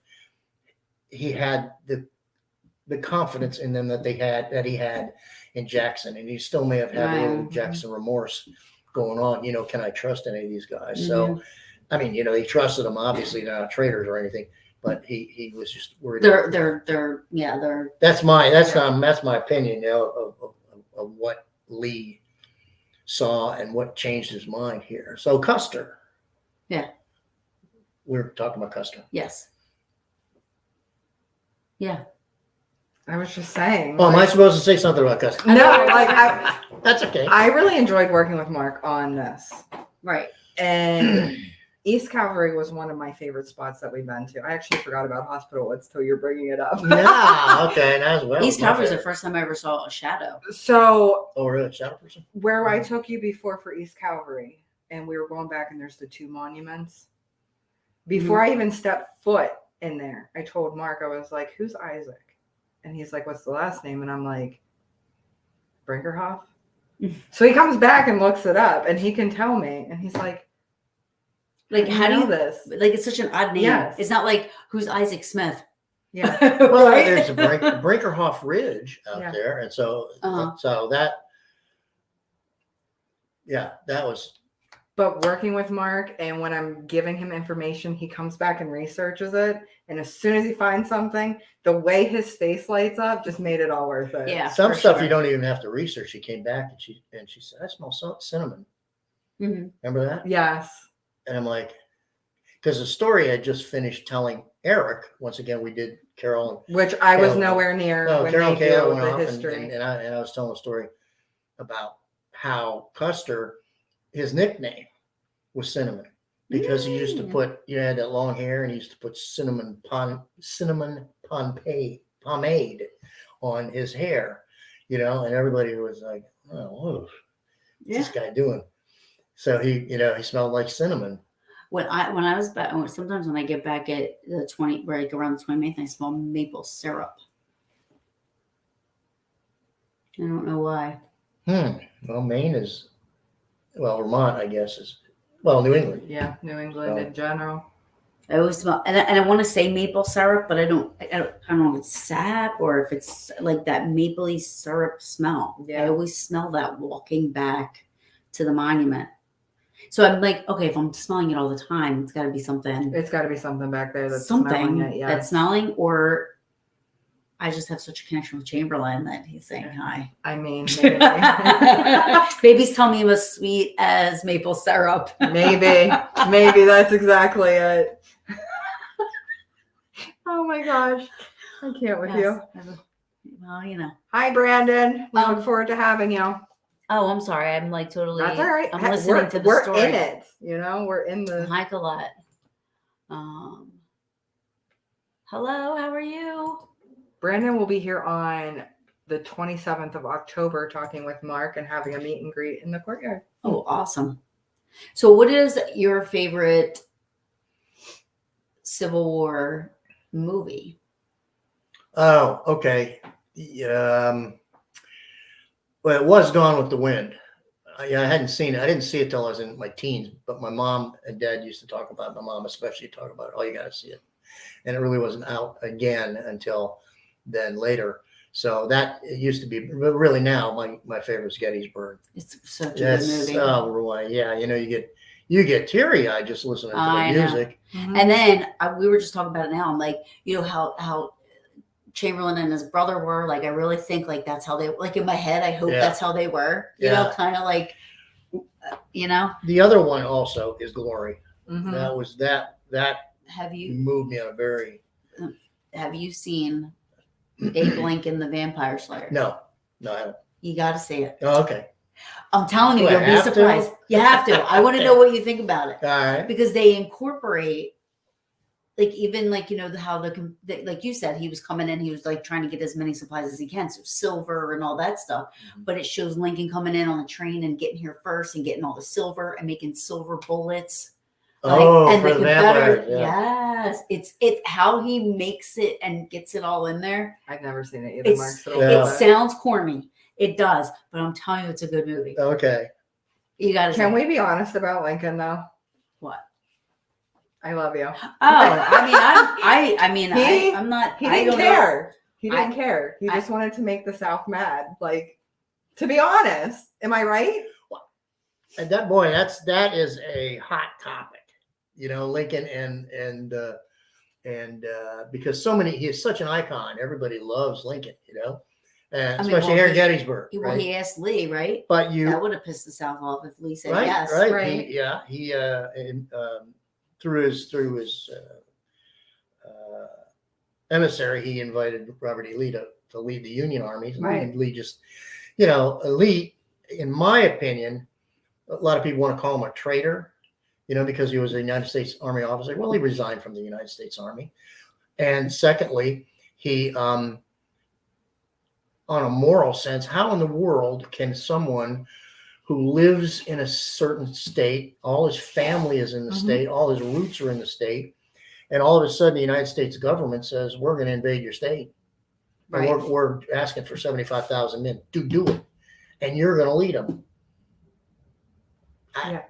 he had the confidence in them that he had in Jackson, and he still may have had a little Jackson remorse going on. Can I trust any of these guys? Mm-hmm. So, I mean, he trusted them. Obviously, they're not traitors or anything, but he was just worried. They're. That's my opinion, of what Lee saw and what changed his mind here. So Custer. Yeah. We're talking about Custer. Yes. Yeah. I was just saying. Oh, am I supposed to say something about Custer? No, that's okay. I really enjoyed working with Mark on this. Right. And East Cavalry was one of my favorite spots that we've been to. I actually forgot about Hospital Woods till you're bringing it up. Yeah, okay, as well. East Cavalry is the first time I ever saw a shadow. So, oh, really, shadow person? Where I took you before for East Cavalry, and we were going back, and there's the two monuments. Before I even stepped foot in there, I told Mark, I was like, "Who's Isaac?" And he's like, "What's the last name?" And I'm like, "Brinkerhoff." So he comes back and looks it up, and he can tell me, and he's like, how do you this? Like, it's such an odd name. Yes. It's not like, who's Isaac Smith? Yeah. Well, Right? there's a Brinkerhoff Ridge out Yeah. there, and so that was But working with Mark, and when I'm giving him information, he comes back and researches it. And as soon as he finds something, the way his face lights up just made it all worth it. Yeah. some for stuff sure. you don't even have to research. She came back and she said, "I smell cinnamon." Mhm. Remember that? Yes. And I'm like, because the story I just finished telling Eric. Once again, we did Carol and Which I was Caleb. nowhere near No, when Carol and they Caleb do went the off, history. and I was telling a story about how Custer, his nickname was Cinnamon, because he used to put, you had that long hair, and he used to put cinnamon pomade on his hair, and everybody was like, "Oh, what's this guy doing?" So he smelled like cinnamon. When I was back, sometimes when I get back at the 20, like around the 28th, I smell maple syrup. I don't know why. Well, Maine is, Vermont, I guess, is, New England. Yeah, New England in general. I always smell, and I want to say maple syrup, but I don't know if it's sap or if it's like that mapley syrup smell. Yeah. I always smell that walking back to the monument. So I'm like, okay, if I'm smelling it all the time, it's got to be something. It's got to be something back there that's smelling it. Yeah. That's smelling, or I just have such a connection with Chamberlain that he's saying hi. I mean, maybe. Babies tell me I'm as sweet as maple syrup. maybe that's exactly it. Oh my gosh, I can't with you. Well, Hi, Brandon. We look forward to having you. Oh, I'm sorry. I'm like totally. That's all right. I'm listening to the we're story. in it. We're in the. Hi, Colette. Hello. How are you? Brandon will be here on the 27th of October talking with Mark and having a meet and greet in the courtyard. Oh, awesome. So what is your favorite Civil War movie? Oh, okay. Well, it was Gone with the Wind. I hadn't seen it. I didn't see it till I was in my teens, but my mom and dad used to talk about it. My mom especially talk about it. Oh, you got to see it. And it really wasn't out again until then later. So that it used to be, but really now my favorite is Gettysburg. It's such a good movie. Oh, boy. Yeah. You get teary eyed just listening to the music. Mm-hmm. And then we were just talking about it now. I'm like, how Chamberlain and his brother were. Like, I really think like that's how they, like in my head, I hope that's how they were, kind of like, The other one also is Glory. Mm-hmm. That was that moved me on a very. Have you seen Abe Lincoln, the Vampire Slayer? No, I haven't. You got to see it. Oh, okay. I'm telling you, Do I you'll be have surprised. to? You have to. I want to know what you think about it. All right. Because they incorporate, like, even like, how like you said, he was coming in, he was like trying to get as many supplies as he can. So silver and all that stuff. Mm-hmm. But it shows Lincoln coming in on the train and getting here first and getting all the silver and making silver bullets. And the for the vampires, yes, it's how he makes it and gets it all in there. I've never seen it either, Mark. It sounds corny. It does, but I'm telling you, it's a good movie. Okay. You got to. Can we be honest about Lincoln though? What? I love you. Oh, I mean, I'm not. He didn't care. He didn't care. He just wanted to make the South mad. Like, to be honest, am I right? And that is a hot topic, Lincoln and because he is such an icon. Everybody loves Lincoln, and especially here in Gettysburg. Well, right? he asked Lee, right? But that would have pissed the South off if Lee said right, yes. Right. He through his emissary, he invited Robert E. Lee to lead the Union armies. Right. And Lee just, Lee, in my opinion, a lot of people want to call him a traitor, because he was a United States Army officer. Well, he resigned from the United States Army. And secondly, he, on a moral sense, how in the world can someone who lives in a certain state, all his family is in the state, all his roots are in the state, and all of a sudden the United States government says, we're going to invade your state. Right. We're asking for 75,000 men to do it, and you're going to lead them.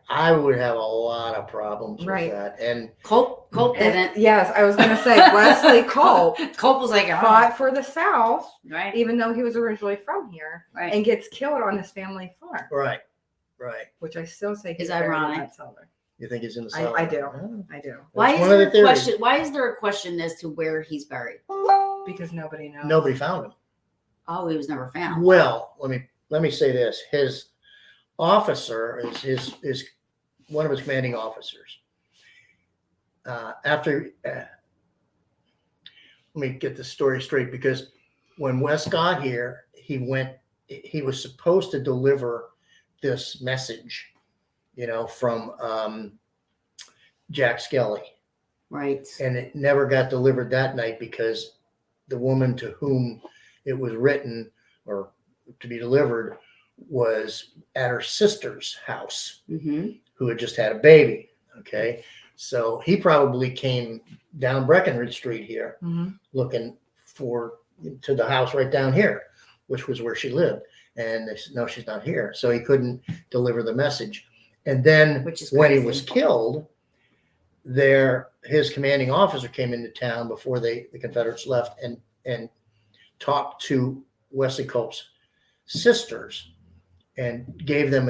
I would have a lot of problems Right. with that. And Culp And- didn't. yes, I was going to say Wesley Culp Culp was like, oh, fought for the South, right, even though he was originally from here, right. and gets killed on his family farm, right. which I still say Is he's buried in ironic. that cellar. You think he's in the I cellar? do. Oh, I do. Why that's is one of there the a theories. question? Why is there a question as to where he's buried? Because nobody knows. Nobody found him. Oh, he was never found. Well, let me say this: his officer is one of his commanding officers. Let me get the story straight, because when Wes got here, he was supposed to deliver this message, from Jack Skelly, Right. and it never got delivered that night because the woman to whom it was written or to be delivered was at her sister's house, Mm-hmm. who had just had a baby. Okay. So he probably came down Breckenridge Street here Mhm. looking to the house right down here, which was where she lived. And they said, no, she's not here. So he couldn't deliver the message. And then Which is when he crazy. was killed, his commanding officer came into town before the Confederates left and talked to Wesley Culp's sisters and gave them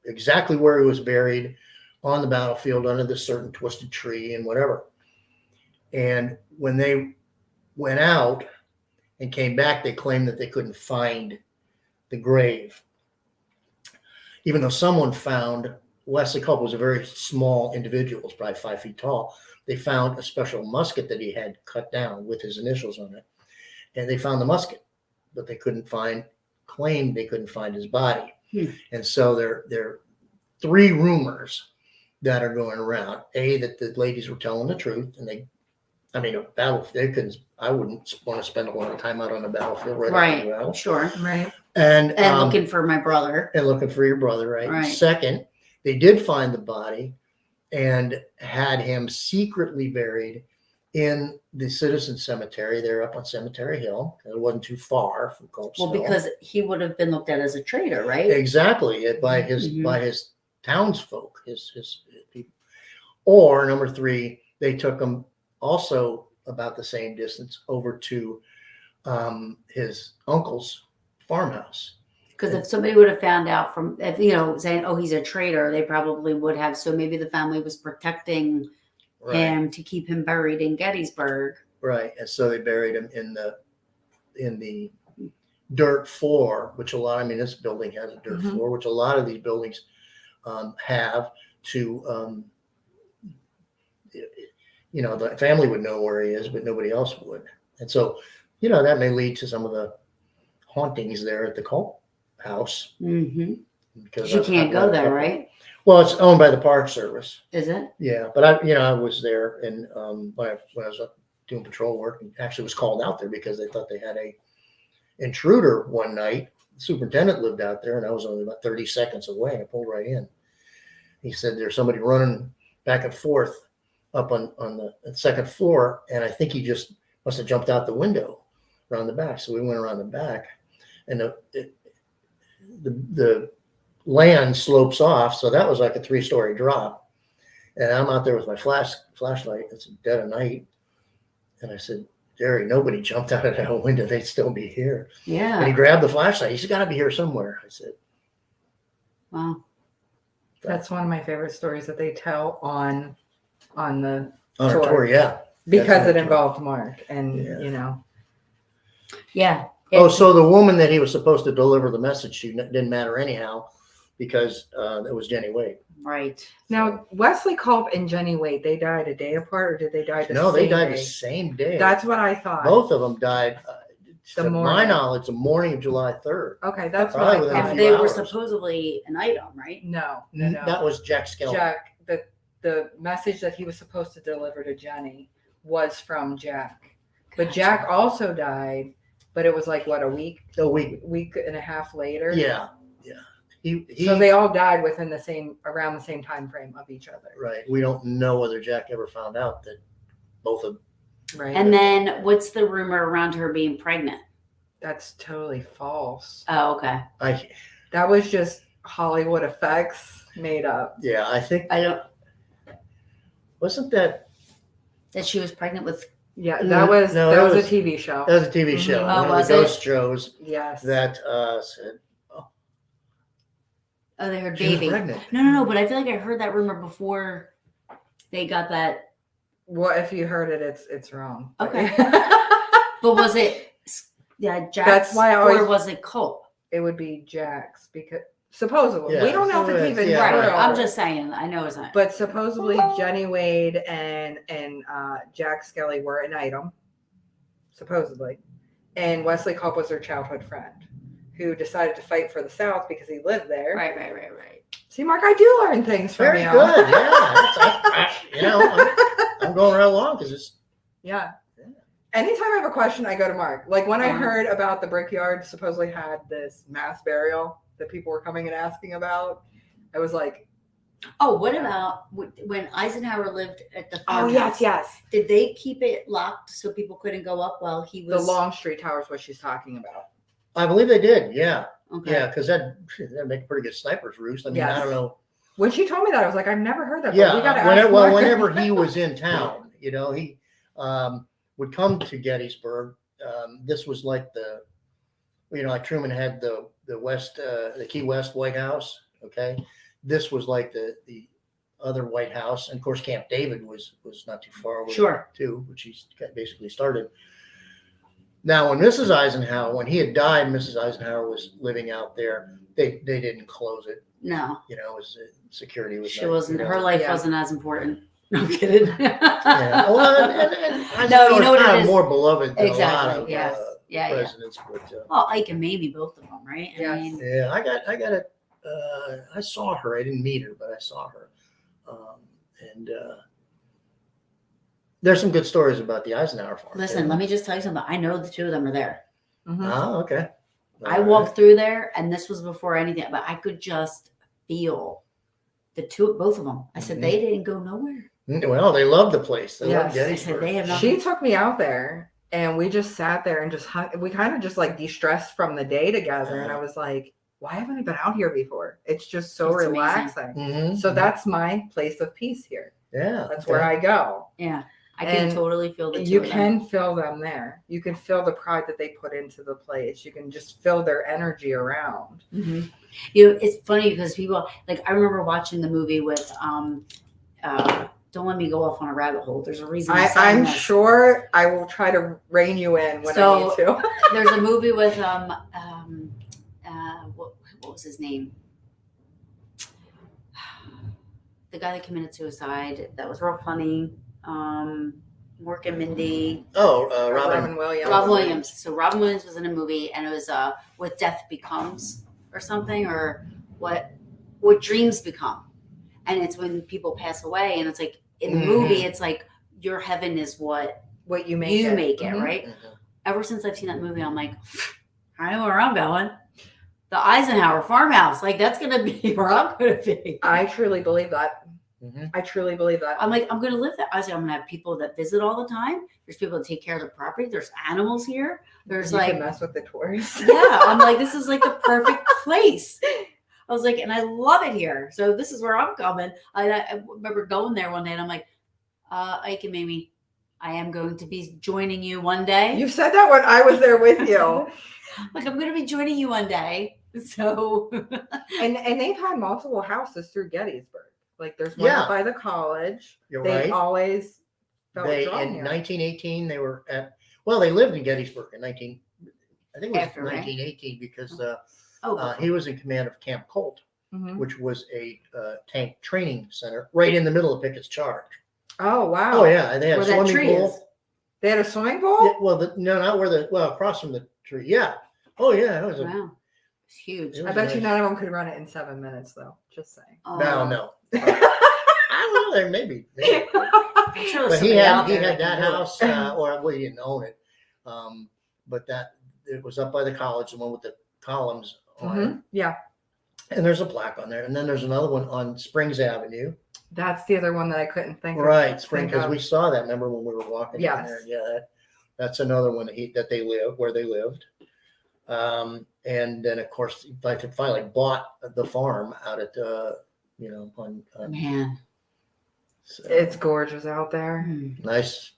exactly where he was buried on the battlefield under this certain twisted tree and whatever. And when they went out and came back, they claimed that they couldn't find the grave, even though someone found Wesley Culp was a very small individual, was probably 5 feet tall. They found a special musket that he had cut down with his initials on it, and they found the musket, but they claimed they couldn't find his body. And so there are three rumors that are going around. That the ladies were telling the truth, and I wouldn't want to spend a lot of time out on the battlefield after the battle. Sure. Right. And looking for my brother. and looking for your brother, right? Right. Second, they did find the body and had him secretly buried in the Citizen Cemetery. They're up on Cemetery Hill. It wasn't too far from Culp's Well, Hill. because he would have been looked at as a traitor, right? Exactly, by his Mhm. townsfolk, his people. Or number three, they took him also about the same distance over to his uncle's farmhouse. Because if somebody would have found out saying, "Oh, he's a traitor," they probably would have. So maybe the family was protecting him to keep him buried in Gettysburg. Right, and so they buried him in the dirt floor, which this building has a dirt floor, which a lot of these buildings have to. The family would know where he is, but nobody else would, and so that may lead to some of the hauntings there at the Culp house. Mm-hmm. Because You can't go there, right? Well, it's owned by the Park Service. Is it? Yeah, but I was there, and when I was up doing patrol work, and actually was called out there because they thought they had a intruder one night. The superintendent lived out there, and I was only about 30 seconds away, and I pulled right in. He said there's somebody running back and forth up on the second floor, and I think he just must have jumped out the window around the back. So we went around the back, and the land slopes off, so that was like a 3-story drop. And I'm out there with my flashlight. It's dead of night, and I said, "Jerry, nobody jumped out of that window. They'd still be here." Yeah. And he grabbed the flashlight. He's got to be here somewhere. I said, Wow. That's one of my favorite stories that they tell on the "On tour. a tour, yeah." Because That's it on a involved Mark, and Yeah. Yeah. So the woman that he was supposed to deliver the message to didn't matter anyhow, because it was Jenny Wade. Right. Now Wesley Culp and Jenny Wade, they died a day apart, or did they die the No, same they died day? the same day. That's what I thought. Both of them died. The To my morning. knowledge, the morning of July 3rd. Okay, that's Probably what within I a thought. And few they were hours. supposedly an item, right? No. That was Jack Skelly. Jack, the message that he was supposed to deliver to Jenny was from Jack. But Gotcha. Jack also died, but it was like what, a week A and a half later. Yeah. He So they all died around the same time frame of each other. right. We don't know whether Jack ever found out that both of Right. And then what's the rumor around her being pregnant? That's totally false. Oh, okay. I That was just Hollywood effects made up. Yeah, I think I don't. wasn't that That she was pregnant with. Yeah, No, that was that a was- TV show. that was a TV show, Mhm. Oh, one of was the it? ghost shows Yes. that said Oh, they heard she was baby. pregnant. No. But I feel like I heard that rumor before they got that. Well, if you heard it, it's wrong. Okay. But was it? Yeah, Jax. That's why I always- Or was it Colt? It would be Jax because supposedly Yeah, we don't know if so it's it's- even yeah, Right. true. I'm just saying. I know it's not. But supposedly Jenny Wade and Jack Skelly were an item, supposedly, and Wesley Culp was their childhood friend, who decided to fight for the South because he lived there. Right. See, Mark, I do learn things from Very you. good. Yeah, I'm going right along because it's Yeah. Anytime I have a question, I go to Mark. Like when I heard about the Brickyard supposedly had this mass burial that people were coming and asking about, I was like, Oh, what about when Eisenhower lived at the oh, farmhouse? yes. Did they keep it locked so people couldn't go up while he The was? Longstreet Tower is what she's talking about. I believe they did. Yeah, Okay. yeah, because that'd make a pretty good sniper's roost. I mean, I Yes. don't know. When she told me that, I was like, I've never heard that. But Yeah, we gotta ask well, Mark. whenever he was in town, he would come to Gettysburg. This was like like Truman had the Key West White House. Okay, this was like the other White House, and of course Camp David was not too far away. Sure. Too, which he basically started. Now, when Mrs. Eisenhower, when he had died, Mrs. Eisenhower was living out there. They didn't close it. No, It was security was. she not, wasn't. you know. Her life Yeah. wasn't as important. No I'm kidding. Yeah. Well, and Eisenhower No, you know was what kind it of is? more beloved than a lot Exactly. of Yes. Yeah. presidents. But Well, Ike and Mamie, both of them, right? I Yes. mean, yeah, I got it. I saw her. I didn't meet her, but I saw her. And there's some good stories about the Eisenhower farm. listen. Let me just tell you something. I know the two of them are there. Mhm. Oh, okay. I All right. walked through there, and this was before anything, but I could just feel both of them. I said Mhm. they didn't go nowhere. Well, they love the place. They love Yes. I I Gettysburg. said they have nothing. She took me out there and we just sat there and just hung. We kind of just like de-stressed from the day together. And I was like, why haven't I been out here before? It's just so It's amazing. relaxing. Mhm. So that's my place of peace here. Yeah, That's okay. where I go. Yeah, I can And totally feel the two You of them. can feel them there. You can feel the pride that they put into the place. You can just feel their energy around. Mhm. You know, it's funny because people like I remember watching the movie with don't let me go off on a rabbit hole. There's a reason I'm sure I will try to rein you in when I need to. There's a movie with what was his name? The guy that committed suicide. That was real funny. Mork and Mindy. Oh, Robin Williams. Robin Williams. So Robin Williams was in a movie, and it was What Death Becomes, or something, or what dreams become. And it's when people pass away, and it's like in the movie, it's like your heaven is what What you make you it. make it, Mhm. right? Mhm. Ever since I've seen that movie, I'm like, I know where I'm going. The Eisenhower farmhouse, like that's gonna be where I'm gonna be. I truly believe that. Mhm. I truly believe that. I'm like, I'm gonna live there. I say I'm gonna have people that visit all the time. There's people that take care of the property. There's animals here. There's You like, can mess with the tourists. yeah. I'm like, this is like the perfect place. I was like, and I love it here. So this is where I'm coming. I remember going there one day, and I'm like, Ike and Mamie, I am going to be joining you one day. You said that when I was there with you. Like, I'm going to be joining you one day. So, And they've had multiple houses through Gettysburg. Like there's one Yeah. up by the college. You're They right. always felt They drawn in here. 1918 they were they lived in Gettysburg in I think it was After, right? 1918 because oh, he was in command of Camp Colt, Mhm. which was a tank training center right in the middle of Pickett's Charge. Oh wow. Oh yeah, and they had a where that swimming tree pool. is. They had a swimming pool? Yeah, well, no, not where across from the tree. Yeah. Oh yeah, it was Wow. It's huge. It I was bet you nice. none of them could run it in 7 minutes though. Just saying. Oh, no. I don't know. There maybe. I'm sure But there's he somebody out had there that can do it. house, he didn't own it, but that it was up by the college, the one with the columns on it. Mhm. Yeah. And there's a plaque on there, and then there's another one on Springs Avenue. That's the other one that I couldn't think Right, of. Spring, think because of. we saw that. Remember when we were walking down Yes. there? Yeah, that's another one where they lived. And then of course I finally bought the farm out at on Man, so It's gorgeous out there. nice.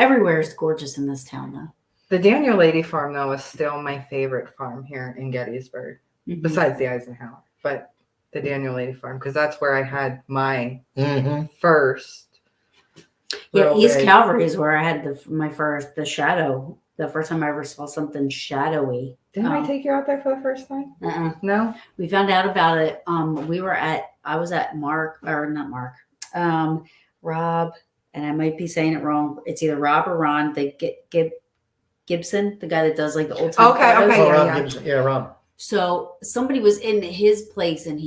everywhere is gorgeous in this town, though. The Daniel Lady Farm, though, is still my favorite farm here in Gettysburg, Mhm. besides the Eisenhower. But the Daniel Lady Farm, because that's where I had my Mm-hmm. first. Yeah, little East bit- Calvary is where I had the shadow. The first time I ever saw something shadowy. Didn't I take you out there for the first time? No. We found out about it. I was at Rob, and I might be saying it wrong. It's either Rob or Ron. Gibson, the guy that does like the old time Okay, photos. okay. Oh, Yeah, Rob yeah. Gibson. Yeah, Rob. So somebody was in his place, and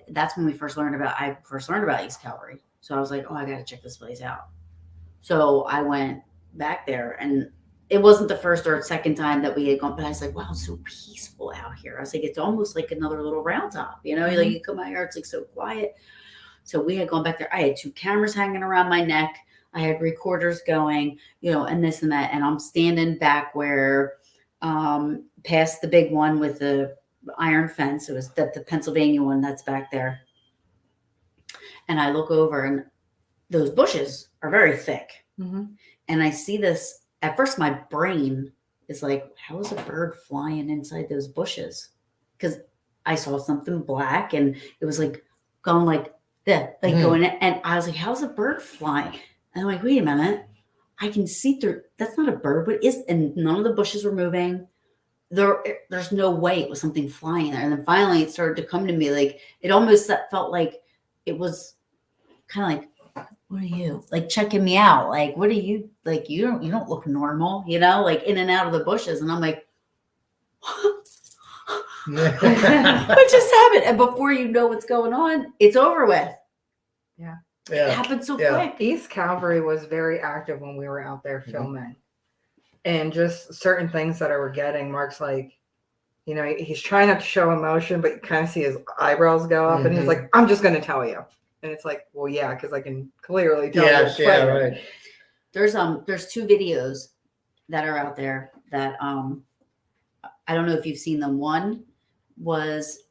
that's when I first learned about East Calvary. So I was like, oh, I got to check this place out. So I went back there, and it wasn't the first or second time that we had gone, but I was like, wow, it's so peaceful out here. I was like, it's almost like another little round top, like you come out here, it's like so quiet. So we had gone back there. I had 2 cameras hanging around my neck. I had recorders going, and this and that. And I'm standing back where, past the big one with the iron fence. It was the Pennsylvania one that's back there. And I look over, and those bushes are very thick. Mm-hmm. And I see this. At first, my brain is like, how is a bird flying inside those bushes? Because I saw something black, and it was like going like that, like going. And I was like, how's a bird flying? And I'm like, wait a minute. I can see through. That's not a bird. What is? And none of the bushes were moving. There's no way it was something flying there. And then finally, it started to come to me. Like it almost felt like it was kind of like, what are you, like, checking me out? Like, what are you, like, you don't look normal, like in and out of the bushes. And I'm like, what just happened? And before you know what's going on, it's over with. Yeah. It happened so quick. East Calvary was very active when we were out there filming. And just certain things that I were getting, Mark's like, he's trying not to show emotion, but you kind of see his eyebrows go up, and he's like, I'm just going to tell you. And it's like, well, yeah, because I can clearly tell. Yes, yeah, right. There's 2 videos that are out there that I don't know if you've seen them. One was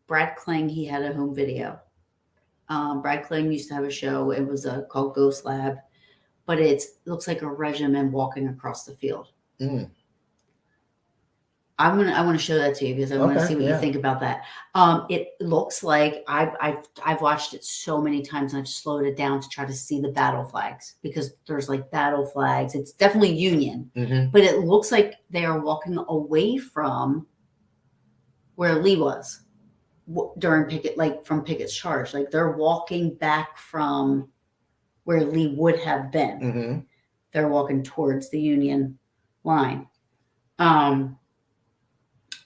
Brad Kling. He had a home video. Brad Kling used to have a show. It was called Ghost Lab, but it looks like a regiment walking across the field. I want to show that to you because I want to see what you think about that. It looks like I've watched it so many times, and I've slowed it down to try to see the battle flags, because there's like battle flags. It's definitely Union, but it looks like they are walking away from where Lee was during Pickett, like from Pickett's charge. Like they're walking back from where Lee would have been. They're walking towards the Union line.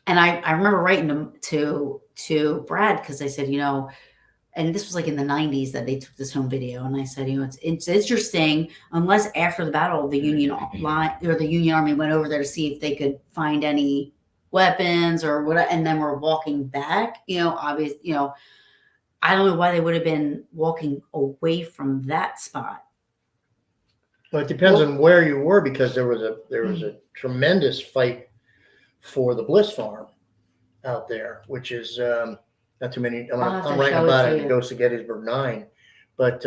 And I remember writing to Brad, because I said, and this was like in the 90s that they took this home video. And I said, it's interesting, unless after the battle, the Union line or the Union Army went over there to see if they could find any weapons or what, and then we're walking back, obviously, I don't know why they would have been walking away from that spot. Well, it depends on where you were, because there was a tremendous fight for the Bliss Farm out there, which is not too many. I'm writing about it in Ghost of Gettysburg 9, but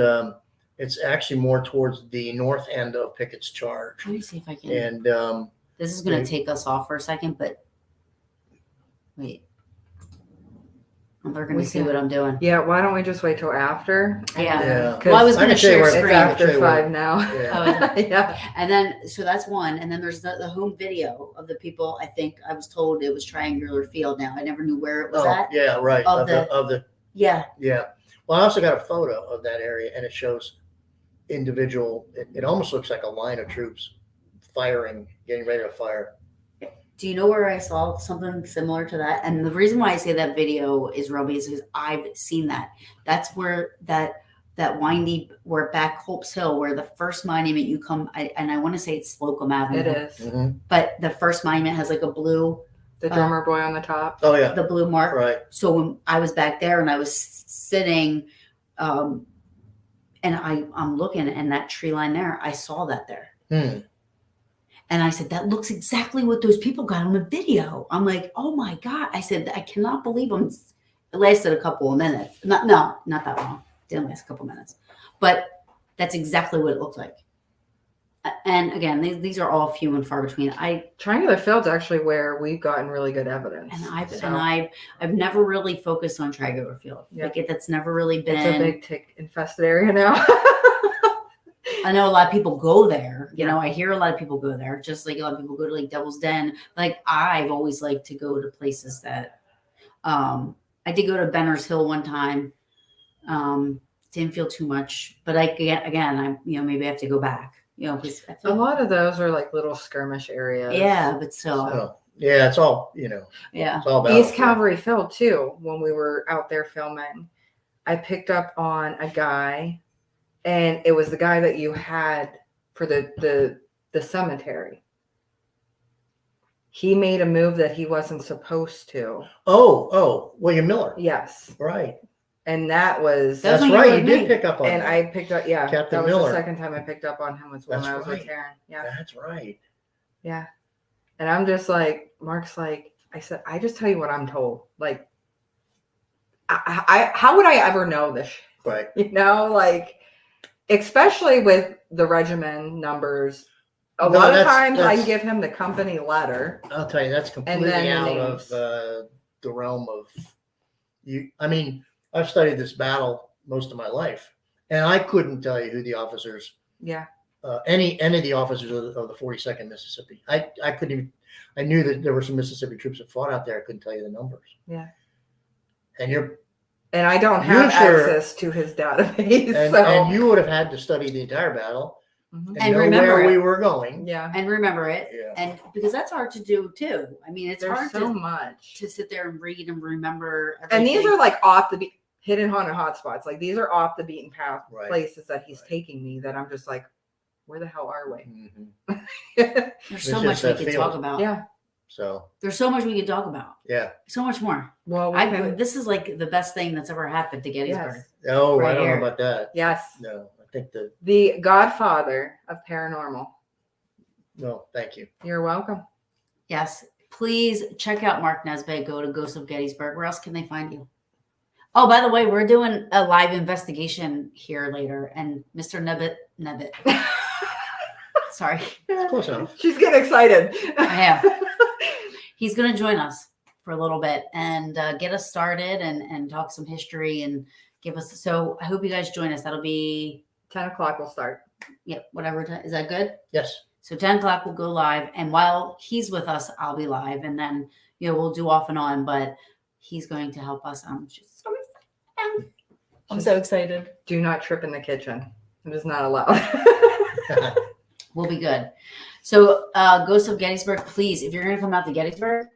it's actually more towards the north end of Pickett's charge. Let me see if I can. And this is going to take us off for a second, but wait. They're going to see what I'm doing. Yeah, why don't we just wait till after? Yeah. Well, I was going to share it's screen. after 5 now. Yeah. Yeah. And then, so that's one. And then there's the home video of the people. I think I was told it was Triangular Field now. I never knew where it was at. Yeah, right. Of the Yeah. Yeah. Well, I also got a photo of that area, and it shows individual. It almost looks like a line of troops firing, getting ready to fire. Do you know where I saw something similar to that? And the reason why I say that video is, Roby, is because I've seen that. That's where that windy, where back Holps Hill, where the first monument you come, and I want to say it's Slocum Avenue. It is. But the first monument has like a blue. The drummer boy on the top. Oh, yeah. The blue mark. Right. So when I was back there and I was sitting, and I'm looking, and that tree line there, I saw that there. And I said, that looks exactly what those people got on the video. I'm like, oh my God. I said, I cannot believe them. It lasted a couple of minutes. Not that long. Didn't last a couple of minutes. But that's exactly what it looked like. And again, these are all few and far between. Triangular field's actually where we've gotten really good evidence. And I've never really focused on triangular field. Yeah. Like that's never really been. It's a big tick infested area now. I know a lot of people go there. You Yeah. know, I hear a lot of people go there. Just like a lot of people go to like Devil's Den. Like I've always liked to go to places that. I did go to Benner's Hill one time. Didn't feel too much, but I maybe I have to go back. You know, because A lot of those are like little skirmish areas. Yeah, but still. So, yeah, it's all, Yeah. it's all about East Calvary Field too. When we were out there filming, I picked up on a guy, and it was the guy that you had for the cemetery. He made a move that he wasn't supposed to. Oh, William Miller. Yes, Right. and that was. That's That's when you right. were You with did me. pick up on And that. I picked up, yeah, Captain that was Miller. the second time I picked up on him was when That's I was right. with Taryn. Yeah, That's right. yeah. And I'm just like, Mark's like, I said, I just tell you what I'm told. Like, I how would I ever know this? Right. You know, like, especially with the regimen numbers. A No, lot of that's- times I that's- give him the company letter. I'll tell you, that's completely then the out names. of the realm of you. I mean, I've studied this battle most of my life, and I couldn't tell you who the officers, Yeah. any of the officers of the 42nd Mississippi. I couldn't even. I knew that there were some Mississippi troops that fought out there. I couldn't tell you the numbers. Yeah. And I don't have sure- access to his database. and, so. and you would have had to study the entire battle Mhm. And know remember where it. we were going. Yeah. And remember it. Yeah. And because that's hard to do too. I mean, it's There's hard so much. to sit there and read and remember everything. And these are like off the hidden haunted hotspots. Like these are off the beaten path Right. places that he's Right. taking me that I'm just like, where the hell are we? Mhm. There's so It's much just we that could field. talk about. Yeah. So There's so much we could talk about. yeah. So much more. Well, This is like the best thing that's ever happened to Gettysburg. yes. Oh, Right I don't here. know about that. Yes. No, I think that. The godfather of paranormal. No, thank you. You're welcome. Yes. Please check out Mark Nesbitt. Go to Ghosts of Gettysburg. Where else can they find you? Oh, by the way, we're doing a live investigation here later, and Mr. Nesbitt. Sorry, Close enough. She's getting excited. I am. He's going to join us for a little bit and get us started and talk some history and give us. So I hope you guys join us. That'll be 10 o'clock will start. whatever time. Is that good? Yes. So 10 o'clock we'll go live. And while he's with us, I'll be live. And then, we'll do off and on, but he's going to help us. I'm just so excited. I'm so excited. Do not trip in the kitchen. It is not allowed. We'll be good. So Ghosts of Gettysburg, please, if you're going to come out to Gettysburg,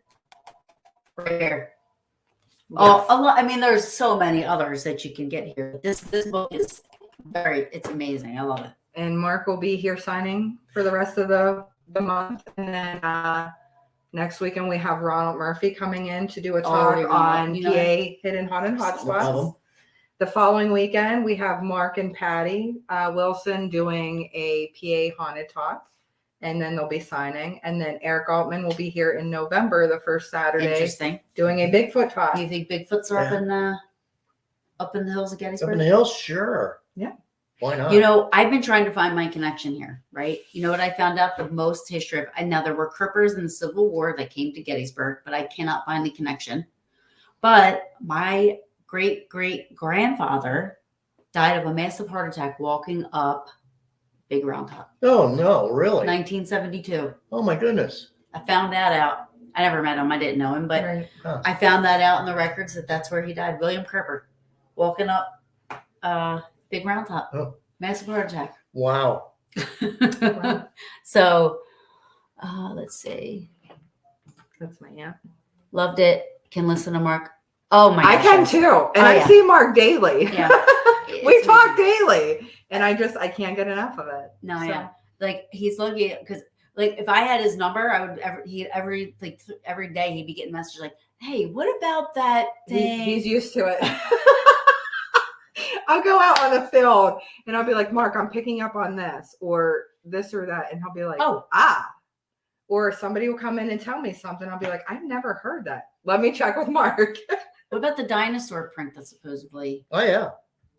right here. Oh, a lot. I mean, there's so many others that you can get here. This book is it's amazing. I love it. And Mark will be here signing for the rest of the month. And then next weekend we have Ronald Murphy coming in to do a talk you're on gonna- PA hidden haunted No hotspots. problem. The following weekend we have Mark and Patty Wilson doing a PA haunted talk. And then they'll be signing. And then Eric Altman will be here in November, the first Saturday, Interesting. doing a Bigfoot talk. You think Bigfoots are up in the hills of Up Gettysburg? in the hills, sure. Yeah. Why not? I've been trying to find my connection here, right? You know what I found out? The most history of, now there were Crippers in the Civil War that came to Gettysburg, but I cannot find the connection. But my great-great-grandfather died of a massive heart attack walking up Big Round Top. Oh no, really? 1972. Oh my goodness. I found that out. I never met him. I didn't know him, but Right. I found that out in the records that's where he died. William Cripper, walking up Big Round Top. Oh. Massive heart attack. Wow. Wow. So, let's see. That's my aunt. Loved it. Can listen to Mark. Oh my I gosh, can yes. too. And Oh, I yeah. see Mark daily. Yeah. We It's talk amazing. daily. And I can't get enough of it. No, So, yeah. Like he's lucky because like if I had his number, I would every day he'd be getting messages like, "Hey, what about that thing?" He's used to it. I'll go out on the field and I'll be like, Mark, I'm picking up on this or this or that. And he'll be like, Oh. or somebody will come in and tell me something. I'll be like, I've never heard that. Let me check with Mark. What about the dinosaur print that's supposedly? Oh yeah.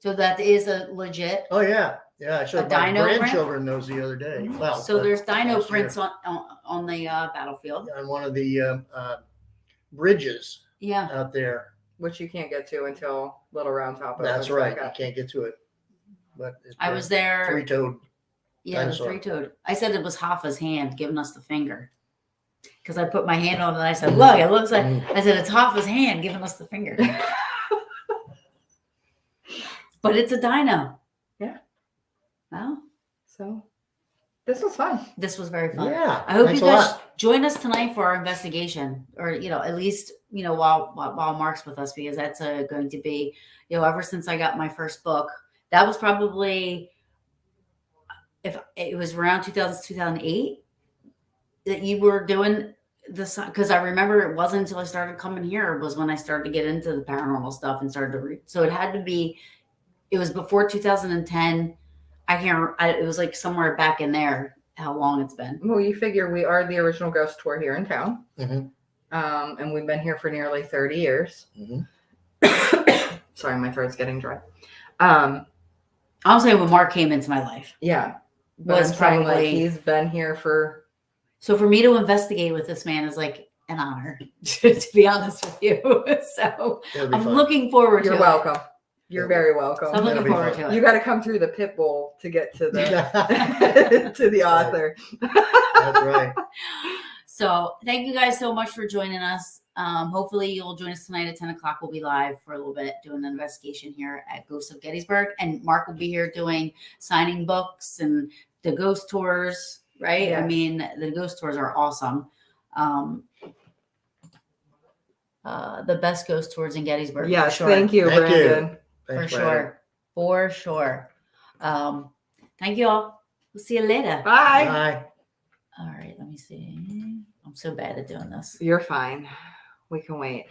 So that is a legit. Oh yeah. Yeah. I showed A my dino print? grandchildren those the other day. Well, So there's dino last year. prints on the battlefield. On one of the bridges Yeah. out there. Which you can't get to until Little Round Top. That's opens right. back You up. can't get to it. But I was there. Three-toed. Yeah, the dinosaur. three-toed. I said it was Hoffa's hand giving us the finger. Because I put my hand on it and I said, look, it looks like, I said, it's Hoffa's hand giving us the finger. But it's a dino. Yeah. Well, So this was fun. this was very fun. Yeah. I hope thanks you a guys lot. join us tonight for our investigation, or at least while Mark's with us, because that's going to be ever since I got my first book. That was probably, if it was around 2008 that you were doing this, because I remember it wasn't until I started coming here was when I started to get into the paranormal stuff and started to read. So it had to be, it was before 2010. It was like somewhere back in there, how long it's been. Well, you figure we are the original ghost tour here in town. Mhm. And we've been here for nearly 30 years. Mhm. Sorry, my throat's getting dry. I'll say when Mark came into my life. Yeah. But Was I'm saying, like, probably- he's been here for. So for me to investigate with this man is like an honor, to be honest with you. So It'll be I'm fun. looking forward to You're it. welcome. You're very welcome. So I'm That'll looking be forward fun. to You it. got to come through the pit bowl to get to the to the That's author. That's right. So thank you guys so much for joining us. Hopefully you'll join us tonight at 10 o'clock. We'll be live for a little bit doing an investigation here at Ghosts of Gettysburg. And Mark will be here doing signing books and the ghost tours, right? I Yes. mean, the ghost tours are awesome. The best ghost tours in Gettysburg. Yes, for sure. thank you, Thank you. Brandon. Thanks, For Brandon. sure. For sure. Thank you all. We'll see you later. Bye. Bye. All right, let me see. I'm so bad at doing this. You're fine. We can wait.